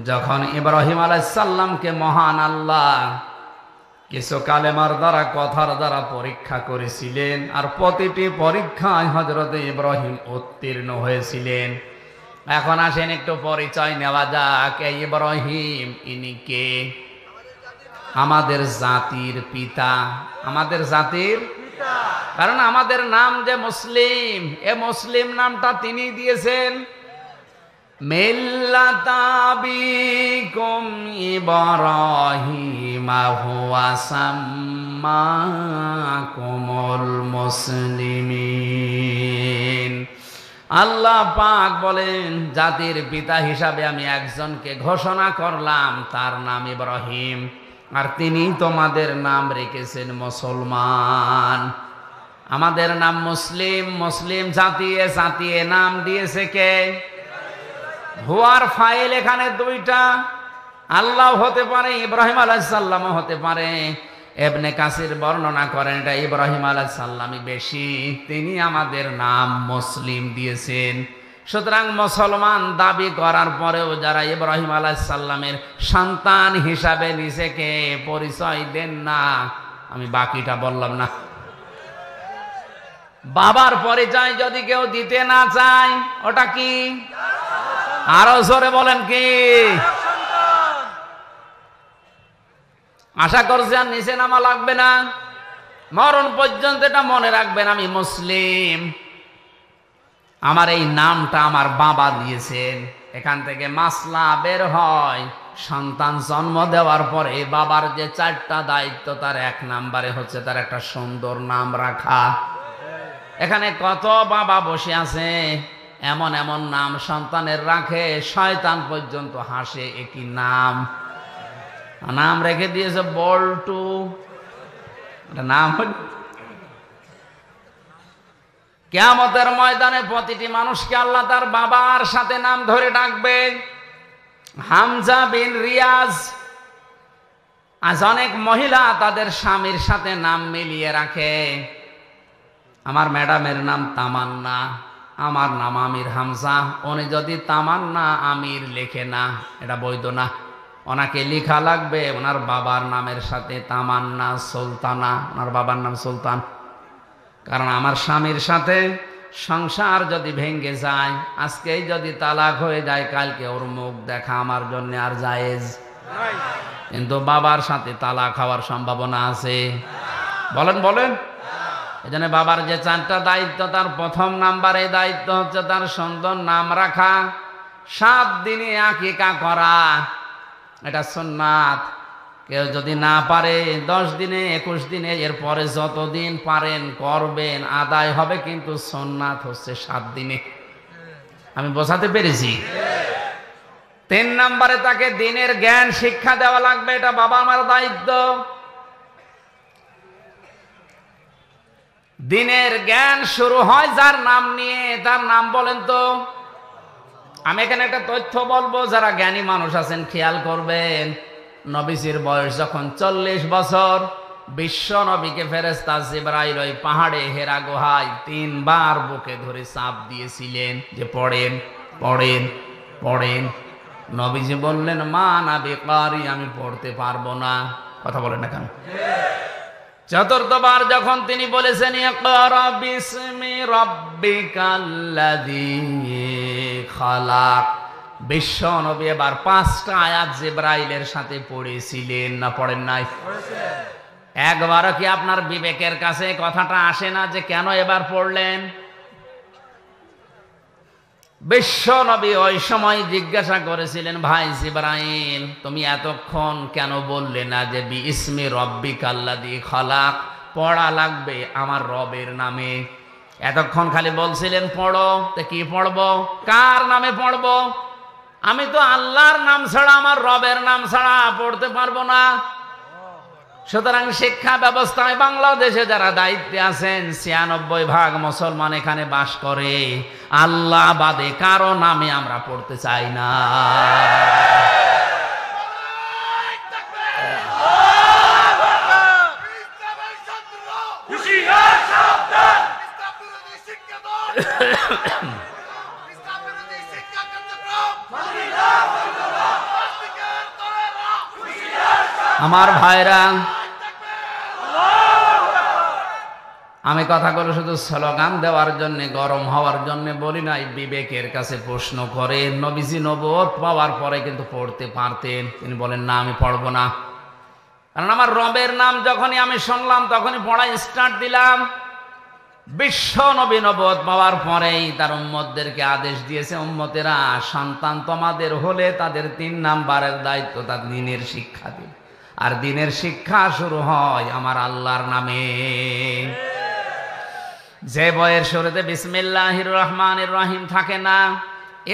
যখন ইব্রাহিম আলাইহিস সালামকে মহান আল্লাহ কিছু কালেমার দ্বারা, কথার দ্বারা পরীক্ষা করেছিলেন, আর প্রতিটি পরীক্ষায় হযরত ইব্রাহিম উত্তীর্ণ হয়েছিলেন। এখন আসেন একটু পরিচয় নেওয়া যাক। এই ইব্রাহিম, ইনি কে? আমাদের জাতির পিতা, আমাদের জাতির পিতা। কারণ আমাদের নাম যে মুসলিম, এ মুসলিম নামটা তিনি দিয়েছেন। মিল্লাতা আবিকুম ইব্রাহিম হুয়া সাম্মাকুমুল মুসলিমিন। আল্লাহ পাক বলেন, জাতির পিতা হিসাবে আমি একজনকে ঘোষণা করলাম, তার নাম ইব্রাহিম, আর তিনি তোমাদের নাম রেখেছেন মুসলমান। আমাদের নাম মুসলিম, মুসলিম জাতিয়ে জাতিয়ে নাম দিয়েছে কে? হুয়ার ফাইল এখানে 2টা, আল্লাহ হতে পারে, ইব্রাহিম আলাইহিস সালামও হতে পারে। ইবনে কাসির বর্ণনা করেন এটা ইব্রাহিম আলাইহিস সালামই বেশি, তিনি আমাদের নাম মুসলিম দিয়েছেন। সুতরাং মুসলমান দাবি করার পরেও যারা ইব্রাহিম আলাইহিস সালামের সন্তান হিসাবে নিজেকে পরিচয় দেন না, আমি বাকিটা বললাম না। বাবার পরিচয় যদি কেউ দিতে না চায়, ওটা কি? আরো জোরে বলেন কি? আশা করছি আর নিচে নামা লাগবে না, মরণ পর্যন্ত এটা মনে রাখবেন, আমি মুসলিম, আমার এই নামটা আমার বাবা দিয়েছেন। এখান থেকে মাসলা বের হয়, সন্তান জন্ম দেওয়ার পরে বাবার যে 4টা দায়িত্ব, তার 1 নম্বরে হচ্ছে তার একটা সুন্দর নাম রাখা। এখানে কত বাবা বসে আছে, এমন এমন নাম সন্তানের রাখে, শয়তান পর্যন্ত হাসে। একই নাম, নাম রেখে দিয়েছে বল্টু, নাম। কিয়ামতের ময়দানে প্রতিটি মানুষকে আল্লাহ তার বাবার সাথে নাম ধরে ডাকবে। হামজা বিন রিয়াজ, আজ অনেক মহিলা তাদের স্বামীর সাথে নাম মিলিয়ে রাখে। আমার ম্যাডামের নাম তামান্না, আমার নাম আমির হামজা, উনি যদি তামান্না আমির লেখে না, এটা বৈধ না। ওনাকে লেখা লাগবে ওনার বাবার নামের সাথে তামান্না সুলতানা, ওনার বাবার নাম সুলতান। কারণ আমার স্বামীর সাথে সংসার যদি ভেঙে যায়, আজকেই যদি তালাক হয়ে যায়, কালকে ওর মুখ দেখা আমার জন্য আর জায়েজ। কিন্তু বাবার সাথে তালাক হওয়ার সম্ভাবনা আছে? বলেন বলেন। এজন্য বাবার যে 4টা দায়িত্ব, তার প্রথম নাম্বারে দায়িত্ব হচ্ছে তার সুন্দর নাম রাখা, 7 দিনে আকিকা করা, এটা সুন্নাত। কেউ যদি না পারে 10 দিনে, 21 দিনে, এরপরে যতদিন পারেন করবেন, আদায় হবে, কিন্তু সুন্নাত হচ্ছে 7 দিনে। আমি বোঝাতে পেরেছি? 3 নম্বরে তাকে দিনের জ্ঞান শিক্ষা দেওয়া লাগবে, এটা বাবা মার দায়িত্ব। দিনের জ্ঞান শুরু হয় যার নাম নিয়ে, তার নাম বলেন তো। আমি এখানে একটা তথ্য বলবো, যারা জ্ঞানী মানুষ আছেন খেয়াল করবেন। নবীজির বয়স যখন 40 বছর, বিশ্ব নবীকে ফেরেশতা জিবরাইল ওই পাহাড়ে হেরা গুহায় 3 বার বুকে ধরে চাপ দিয়েছিলেন যে পড়েন পড়েন পড়েন। নবীজি বললেন, মা না বিকারি, আমি পড়তে পারবো না। কথা বলেন না কেন? 4বার যখন তিনি বলেছেন, ইকরা বিসমি রাব্বিকাল্লাযী খালাক, বিশ্ব নবী এবার 5টা আয়াত জিবরাইলের সাথে পড়েছিলেন না পড়েন নাই? একবারও কি আপনার বিবেকের কাছে কথাটা আসে না যে কেন এবার পড়লেন? বিশ্ব নবী ওই সময় জিজ্ঞাসা করেছিলেন, ভাই জিবরাইল, তুমি এতক্ষণ কেন বললে না যে বিইসমি রাব্বিকাল্লাযী খালাক, পড়া লাগবে আমার রবের নামে? এতক্ষণ খালি বলছিলেন পড়ো। তো কি পড়বো? কার নামে পড়বো? আমি তো আল্লাহর নাম ছাড়া, আমার রবের নাম ছাড়া পড়তে পারবো না। সুতরাং শিক্ষা ব্যবস্থায় বাংলাদেশে যারা দায়িত্বে আছেন, 96% মুসলমান এখানে বাস করে, আল্লাহ বাদে কারো নামে আমরা পড়তে চাই না। আমার ভাইরা, আমি কথাগুলো শুধু স্লোগান দেওয়ার জন্য, গরম হওয়ার জন্য বলি নাই, বিবেকের কাছে প্রশ্ন করে। নবীজি নবুয়ত পাওয়ার পরে কিন্তু পড়তে পারতেন, তিনি বলেন না আমি পড়বো না। কারণ আমার রবের নাম যখনই আমি শুনলাম তখনই পড়া স্টার্ট দিলাম। বিশ্ব নবী নবুয়ত পাওয়ার পরেই তার উম্মতদেরকে আদেশ দিয়েছে, উম্মতেরা সন্তান তোমাদের হলে তাদের 3 নাম্বারের দায়িত্ব তার দ্বীনের শিক্ষা দিবে। আর দ্বীনের শিক্ষা শুরু হয় আমার আল্লাহর নামে। যে বইয়ের শুরুতে বিসমিল্লাহির রহমানির রহিম থাকে না,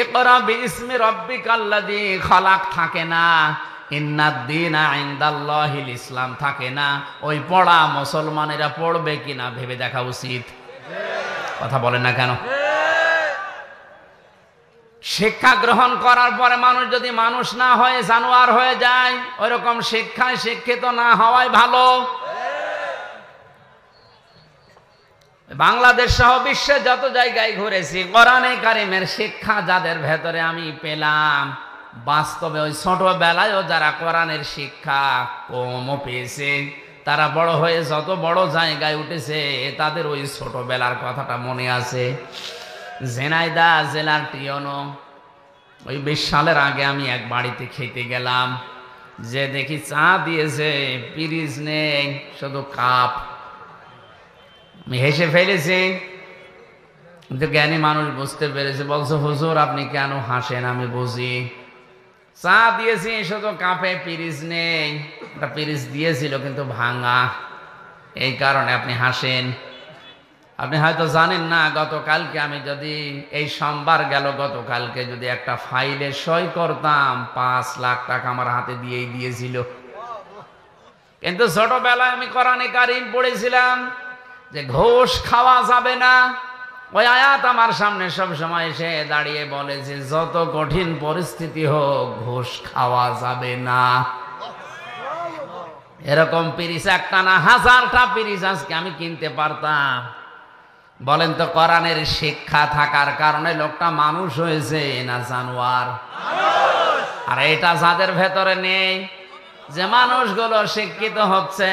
ইকরা বিইসমি রাব্বিকাল্লাযী খালাক থাকে না, ইন্নাদ-দীনা ইনদাল্লাহিল ইসলাম থাকে না, ওই পড়া মুসলমানেরা পড়বে কিনা ভেবে দেখা উচিত। কথা বলেন না কেন? শিক্ষা গ্রহণ করার পরে মানুষ যদি মানুষ না হয়ে জানোয়ার হয়ে যায়, ওইরকম শিক্ষায় শিক্ষিত না হওয়াই ভালো। বাংলাদেশ সহ বিশ্বে যত জায়গায় ঘুরেছি, কোরআনে কারিমের শিক্ষা যাদের ভেতরে আমি পেলাম, বাস্তবে ওই ছোটবেলায়ও যারা কোরআনের শিক্ষা কমও পেয়েছে, তারা বড় হয়ে যত বড় জায়গায় উঠেছে, তাদের ওই ছোটবেলার কথাটা মনে আছে। ঝিনাইদহ জেলার টিয়নো, ওই 20 সালের আগে আমি এক বাড়িতে খেতে গেলাম, যে দেখি চা দিয়েছে, পিরিচ নেই, শুধু কাপ। আমি হেসে ফেলেছি, কিন্তু জ্ঞানী মানুষ বুঝতে পেরেছে, বলছে হুজুর আপনি কেন হাসেন? আমি বুঝি, চা দিয়েছি শুধু কাপে, পিরিচ নেই। একটা পিরিচ দিয়েছিল কিন্তু ভাঙা, এই কারণে আপনি হাসেন। আপনি হয়তো জানেন না, গতকালকে আমি যদি এই সোমবার গেল, গতকালকে যদি একটা ফাইলে সই করতাম, 5 লাখ টাকা আমার হাতে দিয়েই দিয়েছিল। কিন্তু ছোটবেলায় আমি কোরআনে কারীম পড়েছিলাম যে ঘুষ খাওয়া যাবে না। ওই আয়াত আমার সামনে সব সময় এসে দাঁড়িয়ে বলে যে যত কঠিন পরিস্থিতি হোক ঘুষ খাওয়া যাবে না। এরকম পিরিচ একটা না, 1000টা পিরিচ আজকে আমি কিনতে পারতাম। বলেন তো, কোরআনের শিক্ষা থাকার কারণে লোকটা মানুষ হয়েছে না জানোয়ার? আর এটা যাদের ভেতরে নেই, যে মানুষগুলো শিক্ষিত হচ্ছে,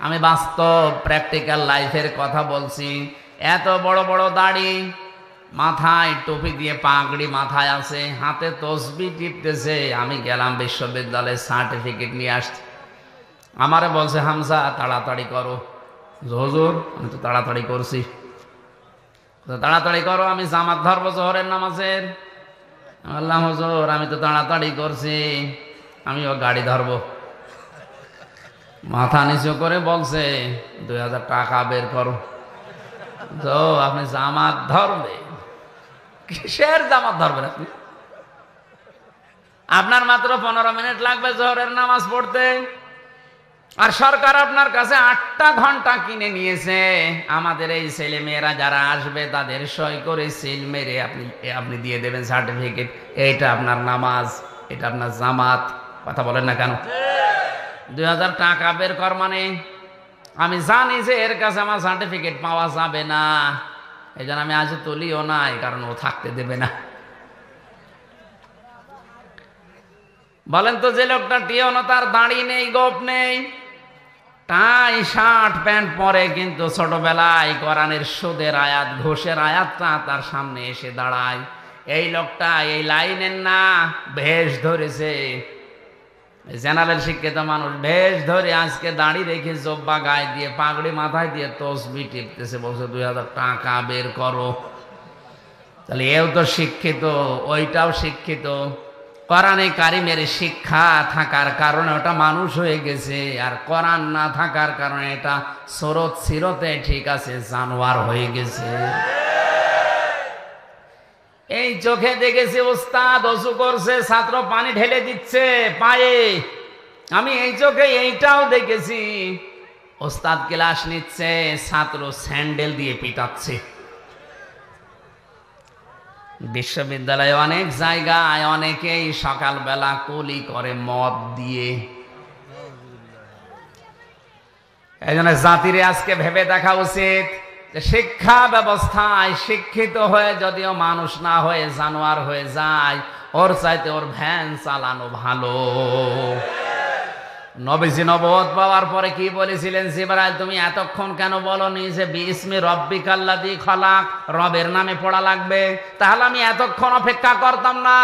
আমি বাস্তব প্র্যাকটিক্যাল লাইফের কথা বলছি। এত বড় বড় দাড়ি, মাথায় টুপি দিয়ে পাগড়ি মাথায় আছে, হাতে তসবি টিপতেছে। আমি গেলাম বিশ্ববিদ্যালয়ে সার্টিফিকেট নিয়ে আসছি। আমারে বলছে, হামজা তাড়াতাড়ি করো। হুজুর আমি তো তাড়াতাড়ি করছি। তাড়াতাড়ি করো, আমি জামাত ধরবো জোহরের নামাজের। আল্লাহ হুজুর আমি তো তাড়াতাড়ি করছি, আমিও গাড়ি ধরবো। মাথা নিচু করে বলছে, 2000 টাকা বের করো। তো আপনি জামাত ধরবে? কিসের জামাত ধরবেন আপনি? আপনার মাত্র 15 মিনিট লাগবে জোহরের নামাজ পড়তে, আর সরকার আপনার কাছে 8টা ঘন্টা কিনে নিয়েছে। আমাদের এই ছেলে মেয়েরা যারা আসবে তাদের সই করে সিল মেরে আপনি দিয়ে দেবেন সার্টিফিকেট। এইটা আপনার নামাজ, এটা আপনার জামাত। কথা বলেন না কেন? 2000 টাকা বের কর মানে আমি জানি যে এর কাছে আমার সার্টিফিকেট পাওয়া যাবে না, এই জন্য আমি আজ তুলিও নাই, কারণ ও থাকতে দেবে না। বলেন তো, যে লোকটা টিও তার দাড়ি নেই, গোপ নেই, টাই শার্ট প্যান্ট পরে, কিন্তু ছোটবেলায় কোরআনের সুদের আয়াত ঘোষের আয়াতটা তার সামনে এসে দাঁড়ায়, এই লোকটা এই লাইনের না ভেষ ধরেছে। জেনারেল শিক্ষিত মানুষ ভেষ ধরে আজকে দাড়ি রেখে জব্বা গায়ে দিয়ে পাগড়ি মাথায় দিয়ে তসবি টিপতেছে, বলছে 2000 টাকা বের করো। তাহলে এও তো শিক্ষিত, ওইটাও শিক্ষিত। কোরআনে কারিমের শিক্ষা থাকার কারণে ওটা মানুষ হয়ে গেছে, আর কোরআন না থাকার কারণে এটা সুরত সিরতে ঠিক আছে জানোয়ার হয়ে গেছে। এই চোখে দেখেছি ওস্তাদ ওযু করছে, ছাত্র পানি ঢেলে দিচ্ছে পায়ে। আমি এই চোখে এইটাও দেখেছি, ওস্তাদ ক্লাস নিচ্ছে, ছাত্র স্যান্ডেল দিয়ে পিটাচ্ছে। বিশ্ববিদ্যালয়ে অনেক জায়গায় অনেকেই সকালবেলা কুলি করে মদ দিয়ে। এই জন্য জাতিরে আজকে ভেবে দেখা উচিত যে শিক্ষা ব্যবস্থায় শিক্ষিত হয়ে যদিও মানুষ না হয়ে জানোয়ার হয়ে যায়, ওর চাইতে ওর ভ্যান চালানো ভালো। নবীজি নবুয়ত পাওয়ার পরে কি বলেছিলেন, জিবরাইল তুমি এতক্ষণ কেন বলনি যে বিসমি রব্বিকাল্লাযী খলাক, রবের নামে পড়া লাগবে? তাহলে আমি এতক্ষণ অপেক্ষা করতাম না,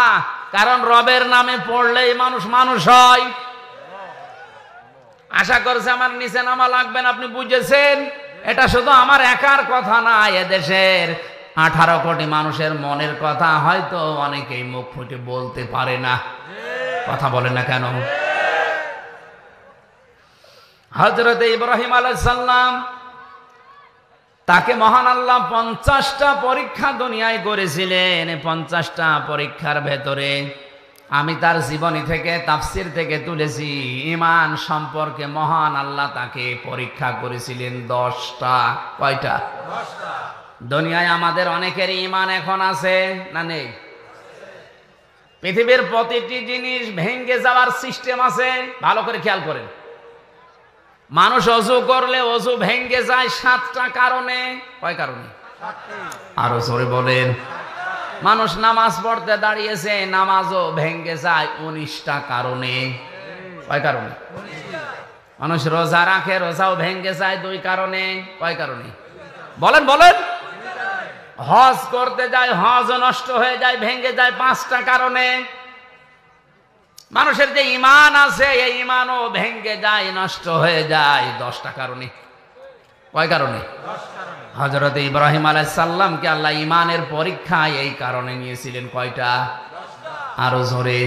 কারণ রবের নামে পড়লেই মানুষ মানুষ হয়। আশা করছে আমার নিচে নামা লাগবে না, আপনি বুঝেছেন? এটা শুধু আমার একার কথা না, এদেশের 18 কোটি মানুষের মনের কথা হয়তো অনেকেই মুখ ফুটে বলতে পারে না। কথা বলে না কেন? হযরত ইব্রাহিম আলাইহিস সালাম, তাকে মহান আল্লাহ 50টা পরীক্ষা দুনিয়ায় করেছিলেন। 50টা পরীক্ষার ভেতরে আমি তার জীবনী থেকে তাফসির থেকে তুলেছি, ঈমান সম্পর্কে মহান আল্লাহ তাকে পরীক্ষা করেছিলেন 10টা। কয়টা? 10টা। দুনিয়ায় আমাদের অনেকের ঈমান এখন আছে না নেই? পৃথিবীর প্রতিটি জিনিস ভেঙে যাওয়ার সিস্টেম আছে, ভালো করে খেয়াল করেন। মানুষ ওযু করলে ওযু ভেঙে যায় 7টা কারণে। কয় কারণে? আরো জোরে বলেন। মানুষ নামাজ পড়তে দাঁড়িয়েছে, নামাজও ভেঙে যায় 19টা কারণে। কয় কারণে? মানুষ রোজা রাখে, রোজাও ভেঙে যায় 2 কারণে। কয় কারণে? বলেন বলেন। হজ করতে যায়, হজও নষ্ট হয়ে যায়, ভেঙে যায় 5টা কারণে। মানুষের যে ঈমান আছে এই ঈমানও ভেঙে যায়, নষ্ট হয়ে যায় 10টা কারণে। কয় কারণে? 10 কারণে। হযরত ইব্রাহিম আলাইহিস সালামকে আল্লাহ ঈমানের পরীক্ষায় এই কারণে নিয়েছিলেন। কয়টা? 10টা। আরো জোরে।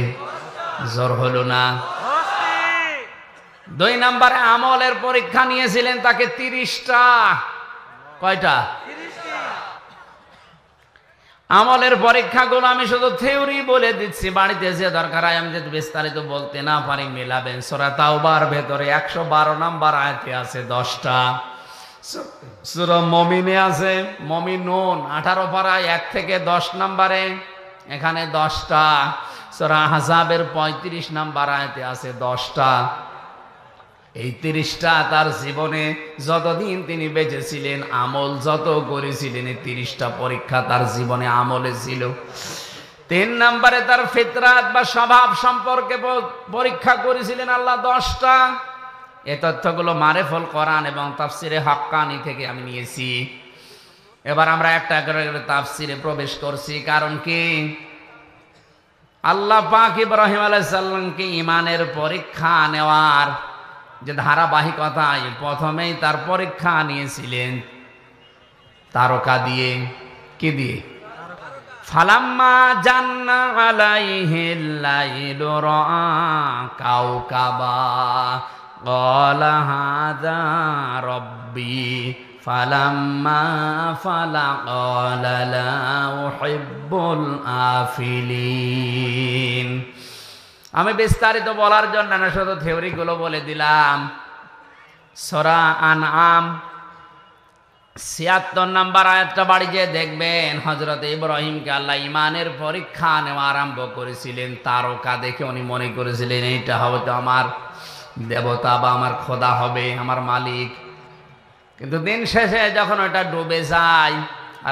জোর হলো না। 2 নম্বরে আমলের পরীক্ষা নিয়েছিলেন তাকে 30টা। কয়টা? 30টা। আমলের পরীক্ষাগুলো আমি শুধু থিওরি বলে দিচ্ছি, বাড়িতে যে দরকার হয় আমি যদি বিস্তারিত বলতে না পারি মেলাবেন। সূরা তাওবার ভেতরে 112 নম্বর আয়াতে আছে 10টা। সূরা মুমিনে আছে, মুমিনুন 18 পারায় 1 থেকে 10 নম্বরে, এখানে 10টা। সূরা আহজাবের 35 নম্বর আয়াতে আছে 10টা। এই 30টা তার জীবনে যতদিন তিনি বেঁচে ছিলেন আমল যত করেছিলেন, এই 30টা পরীক্ষা তার জীবনে আমলে ছিল। 3 নম্বরে তার ফিতরাত বা স্বভাব সম্পর্কে পরীক্ষা করেছিলেন আল্লাহ 10টা। এই তথ্যগুলো মারেফুল কোরআন এবং তাফসিরে হাক্কানি থেকে আমি নিয়েছি। এবার আমরা একটা করে তাফসিরে প্রবেশ করছি। কারণ কি, আল্লাহ পাক ইব্রাহিম আলাইহিস সালামকে ঈমানের পরীক্ষা নেওয়ার যে ধারাবাহিকতা, প্রথমেই তার পরীক্ষা নিয়েছিলেন তারকা দিয়ে। কি দিয়ে? ফালাম্মা জান্না আলাইহিল লাইলু রাআ কাওকাবা ক্বালা হাযা রাব্বি ফালাম্মা আফালা ক্বালা লা উহিব্বুল আফিলিন। আমি বিস্তারিত বলার জন্য না, শুধু থিওরিগুলো বলে দিলাম। সূরা আনআম ৭৬ নম্বর আয়াতটা বাড়ি যেয়ে দেখবেন, হযরত ইব্রাহিমকে আল্লাহ ঈমানের পরীক্ষা নেওয়া আরম্ভ করেছিলেন। তারকা দেখে উনি মনে করেছিলেন এইটা হয়তো আমার দেবতা বা আমার খোদা হবে, আমার মালিক। কিন্তু দিন শেষে যখন ওটা ডুবে যায়,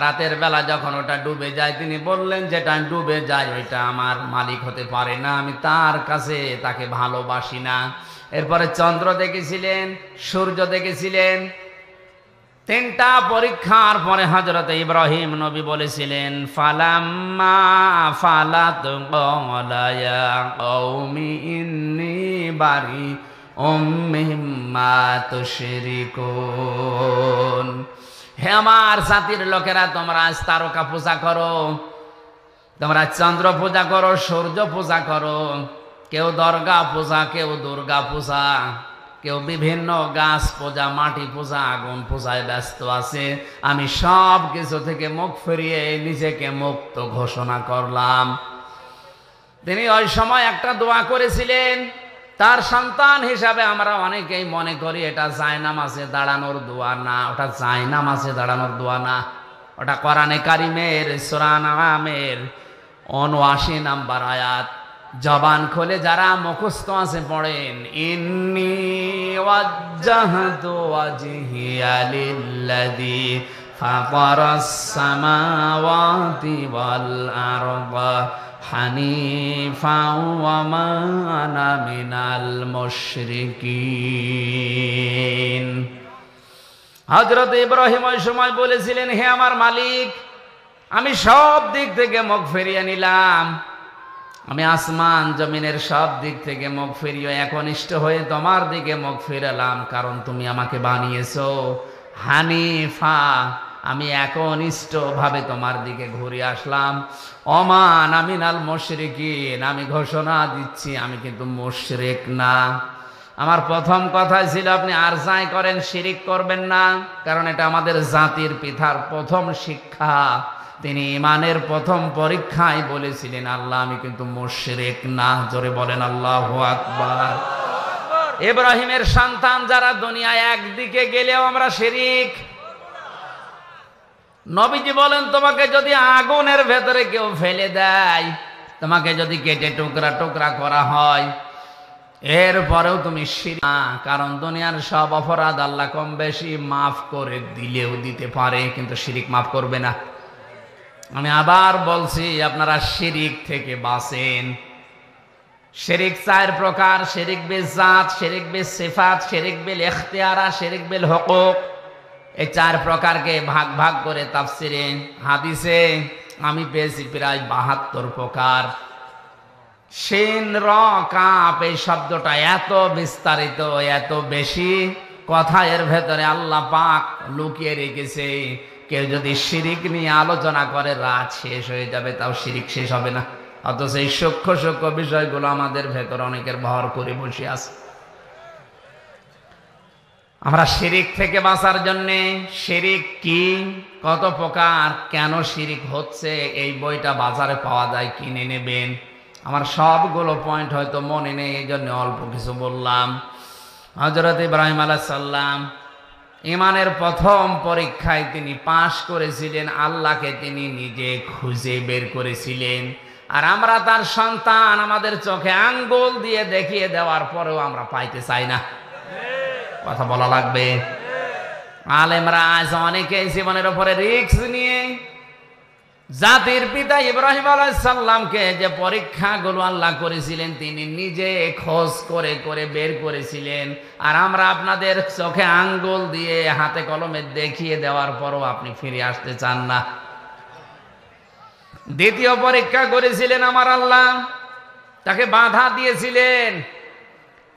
রাতের বেলা যখন ওটা ডুবে যায়, তিনি বললেন যেটা ডুবে যায় ওইটা আমার মালিক হতে পারে না, আমি তার কাছে তাকে ভালোবাসি না। এরপরে চন্দ্র দেখেছিলেন, সূর্য দেখেছিলেন। তিনটা পরীক্ষার পরে হযরত ইব্রাহিম নবী বলেছিলেন, ফালাম্মা ফালাত ক্বালা ইয়া কওমি ইন্নী বারিউম মিম্মা তুশরিকুন। হে আমার জাতির লোকেরা, তোমরা আজ তারকা পূজা করো, তোমরা চন্দ্র পূজা করো, সূর্য পূজা করো, কেউ দরগা পূজা, কেউ দুর্গা পূজা, কেউ বিভিন্ন গাছ পূজা, মাটি পূজা, আগুন পূজায় ব্যস্ত আছে। আমি সব কিছু থেকে মুখ ফিরিয়ে নিজেকে মুক্ত ঘোষণা করলাম। তিনি ওই সময় একটা দোয়া করেছিলেন। তার সন্তান হিসাবে আমরা অনেকেই মনে করি এটা জায়নামাজে দাঁড়ানোর দোয়া না, ওটা জায়নামাজে দাঁড়ানোর দোয়া না, ওটা কোরআনে কারিমের সূরা আনআমের ৭৯ নম্বর আয়াত। জবান খুলে যারা মুখস্থ আছে পড়েন, ইন্নী ওয়াজ্জাহতু ওয়াজহিয়া লিল্লাযী ফাতারাস সামাওয়াতি ওয়াল আরদা হানিফাও ওয়া মা আনা মিনাল মুশরিকিন। হযরত ইব্রাহিম ওই সময় বলেছিলেন, হে আমার মালিক, আমি সব দিক থেকে মুখ ফিরিয়ে নিলাম, আমি আসমান জমিনের সব দিক থেকে মুখ ফিরিয়ে একনিষ্ঠ হয়ে তোমার দিকে মুখ ফিরালাম, কারণ তুমি আমাকে বানিয়েছো হানিফা। আমি একনিষ্ঠ ভাবে তোমার দিকে ঘুরে আসলাম। ওমান আমিনাল মুশরিকিন, আমি ঘোষণা দিচ্ছি আমি কিন্তু মুশরিক না। আমার প্রথম কথা ছিল আপনি আর যাই করেন শিরিক করবেন না, কারণ এটা আমাদের জাতির পিতার প্রথম শিক্ষা। তিনি ঈমানের প্রথম পরীক্ষায় বলেছিলেন, আল্লাহ আমি কিন্তু মুশরিক না। জোরে বলেন আল্লাহু আকবার। ইব্রাহিমের সন্তান যারা দুনিয়ায় একদিকে গেলেও আমরা শিরিক। নবীজি বলেন, তোমাকে যদি আগুনের ভেতরে কেউ ফেলে দেয়, তোমাকে যদি কেটে টুকরা টুকরা করা হয়, এরপরেও তুমি শিরিক না, কারণ দুনিয়ার সব অপরাধ আল্লাহ কম বেশি মাফ করে দিলেও দিতে পারে, কিন্তু শিরিক মাফ করবে না। আমি আবার বলছি, আপনারা শিরিক থেকে বাঁচেন। শিরিক ৪ প্রকার: শিরিক বিল জাত, শিরিক বিল সিফাত, শিরিক বিল ইখতিয়ারা, শিরিক বিল হুকুক। এই ৪ প্রকারকে ভাগ ভাগ করে তাফসিরে হাদিসে আমি পেয়েছি প্রায় ৭২ প্রকার। শিন র কাপ এই শব্দটা এত বিস্তারিত, এত বেশি কথা এর ভেতরে আল্লাহ পাক লুকিয়ে রেখেছে। কেউ যদি শিরিক নিয়ে আলোচনা করে রাত শেষ হয়ে যাবে, তাও শিরিক শেষ হবে না। অথচ এই সূক্ষ্ম সূক্ষ্ম বিষয়গুলো আমাদের ভেতর অনেকের ভর করে বসে আছে। আমরা শিরিক থেকে বাঁচার জন্যে, শিরিক কি, কত প্রকার, কেন শিরিক হচ্ছে, এই বইটা বাজারে পাওয়া যায়, কিনে নেবেন। আমার সবগুলো পয়েন্ট হয়তো মনে নেই, এই জন্য অল্প কিছু বললাম। হযরত ইব্রাহিম আলাইহিস সালাম ঈমানের প্রথম পরীক্ষায় তিনি পাশ করেছিলেন, আল্লাহকে তিনি নিজে খুঁজে বের করেছিলেন। আর আমরা তার সন্তান, আমাদের চোখে আঙ্গুল দিয়ে দেখিয়ে দেওয়ার পরেও আমরা পাইতে চাই না। কথা বলা লাগবে। আলেমরা আজ অনেকে জীবনের উপরে রিস্ক নিয়ে জাতির পিতা ইব্রাহিম আলাইহিস সালামকে যে পরীক্ষাগুলো আল্লাহ করেছিলেন তিনি নিজে খোঁজ করে করে বের করেছিলেন, আর আমরা আপনাদের চোখে আঙ্গুল দিয়ে হাতে কলমে দেখিয়ে দেওয়ার পরও আপনি ফিরে আসতে চান না। দ্বিতীয় পরীক্ষা করেছিলেন আমার আল্লাহ, তাকে বাধা দিয়েছিলেন।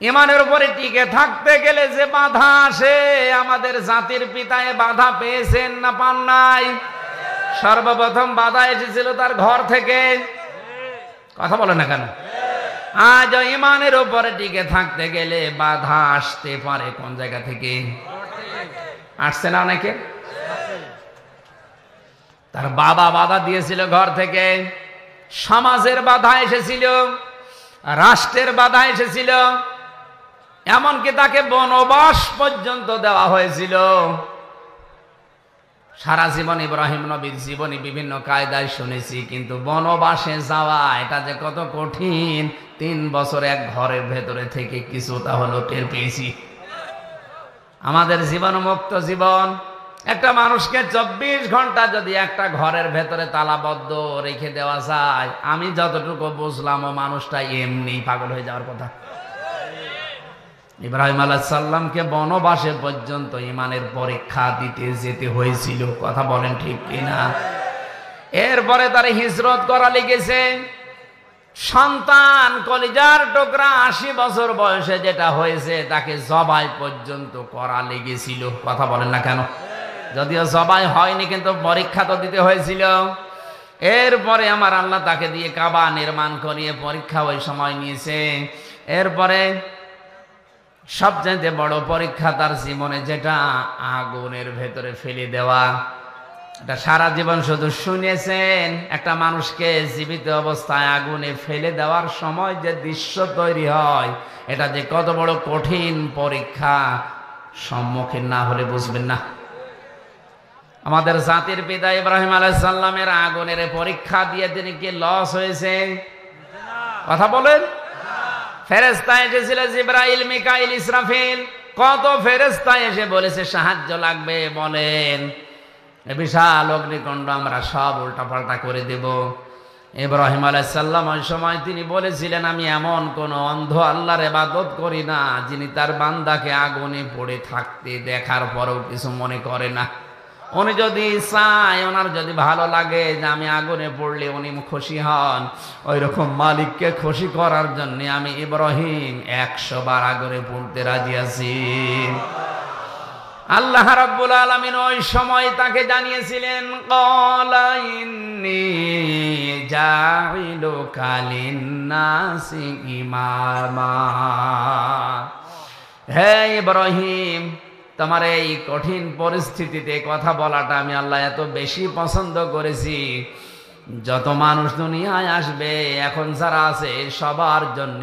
ইমানের উপরে টিকে থাকতে গেলে যে বাধা আসে, আমাদের জাতির পিতায় বাধা পেয়েছেন না পান নাই? সর্বপ্রথম বাধা এসেছিল তার ঘর থেকে। কথা বলে না কেন? আজ ইমানের উপরে টিকে থাকতে গেলে বাধা আসতে পারে কোন জায়গা থেকে? আসছে না অনেকে? তার বাবা বাধা দিয়েছিল ঘর থেকে, সমাজের বাধা এসেছিল, রাষ্ট্রের বাধা এসেছিল, এমনকি তাকে বনবাস পর্যন্ত দেওয়া হয়েছিল। সারা জীবন ইব্রাহিম নবীর জীবনী বিভিন্ন কায়দায় শুনেছি, কিন্তু বনবাসে যাওয়া এটা যে কত কঠিন 3 বছর এক ঘরের ভেতরে থেকে কিছুটা হলো টের পেয়েছি। আমাদের জীবন মুক্ত জীবন, একটা মানুষকে 24 ঘন্টা যদি একটা ঘরের ভেতরে তালাবদ্ধ রেখে দেওয়া যায়, আমি যতটুকু বুঝলাম ও মানুষটা এমনি পাগল হয়ে যাওয়ার কথা। ইব্রাহিম আলাইহিস সালামকে বনবাসে পর্যন্ত ইমানের পরীক্ষা দিতে যেতে হয়েছিল। কথা বলেন ঠিক কিনা? এরপরে তার হিজরত করা লেগেছে। সন্তান কলিজার টুকরা 80 বছর বয়সে যেটা হয়েছে তাকে জবাই পর্যন্ত করা লেগেছিল। কথা বলেন না কেন? যদিও জবাই হয়নি, কিন্তু পরীক্ষা তো দিতে হয়েছিল। এরপরে আমার আল্লাহ তাকে দিয়ে কাবা নির্মাণ করিয়ে পরীক্ষা ওই সময় নিয়েছে। এরপরে সবচেয়ে বড় পরীক্ষা তার জীবনে, যেটা আগুনের ভেতরে ফেলে দেওয়া। এটা সারা জীবন শুধু শুনেছেন, একটা মানুষকে জীবিত অবস্থায় আগুনে ফেলে দেওয়ার সময় যে দৃশ্য তৈরি হয়, এটা যে কত বড় কঠিন পরীক্ষা, সম্মুখীন না হলে বুঝবেন না। আমাদের জাতির পিতা ইব্রাহিম আলাইহিস সালামের আগুনের পরীক্ষা দিয়ে তিনি কি লস হয়েছে? কথা বলেন। ফেরেশতা এসেছিল, জিবরাইল, মিকাইল, ইসরাফিল, কত ফেরেশতা এসে বলেছে সাহায্য লাগবে, বলেন। বিশাল অগ্নিকুণ্ড আমরা সব উল্টাপাল্টা করে দেব। ইব্রাহিম আলাইহিস সালাম ওই সময় তিনি বলেছিলেন, আমি এমন কোন অন্ধ আল্লাহর ইবাদত করি না যিনি তার বান্দাকে আগুনে পড়ে থাকতে দেখার পরেও কিছু মনে করে না। উনি যদি চায়, ওনার যদি ভালো লাগে যে আমি আগুনে পড়লে উনি খুশি হন, ওই রকম মালিককে খুশি করার জন্য আমি ইব্রাহিম 100 বার আগুনে পড়তে রাজি আছি। আল্লাহ রাব্বুল আলামিন ওই সময় তাকে জানিয়েছিলেন, ক্বালা ইন্নী জাইলুকা লিন্নাসি ইমামা। হে ইব্রাহিম, তোমার এই কঠিন পরিস্থিতিতে কথা বলাটা আমি আল্লাহ এত বেশি পছন্দ করেছি, যত মানুষ দুনিয়ায় আসবে এখন যারা আছে সবার জন্য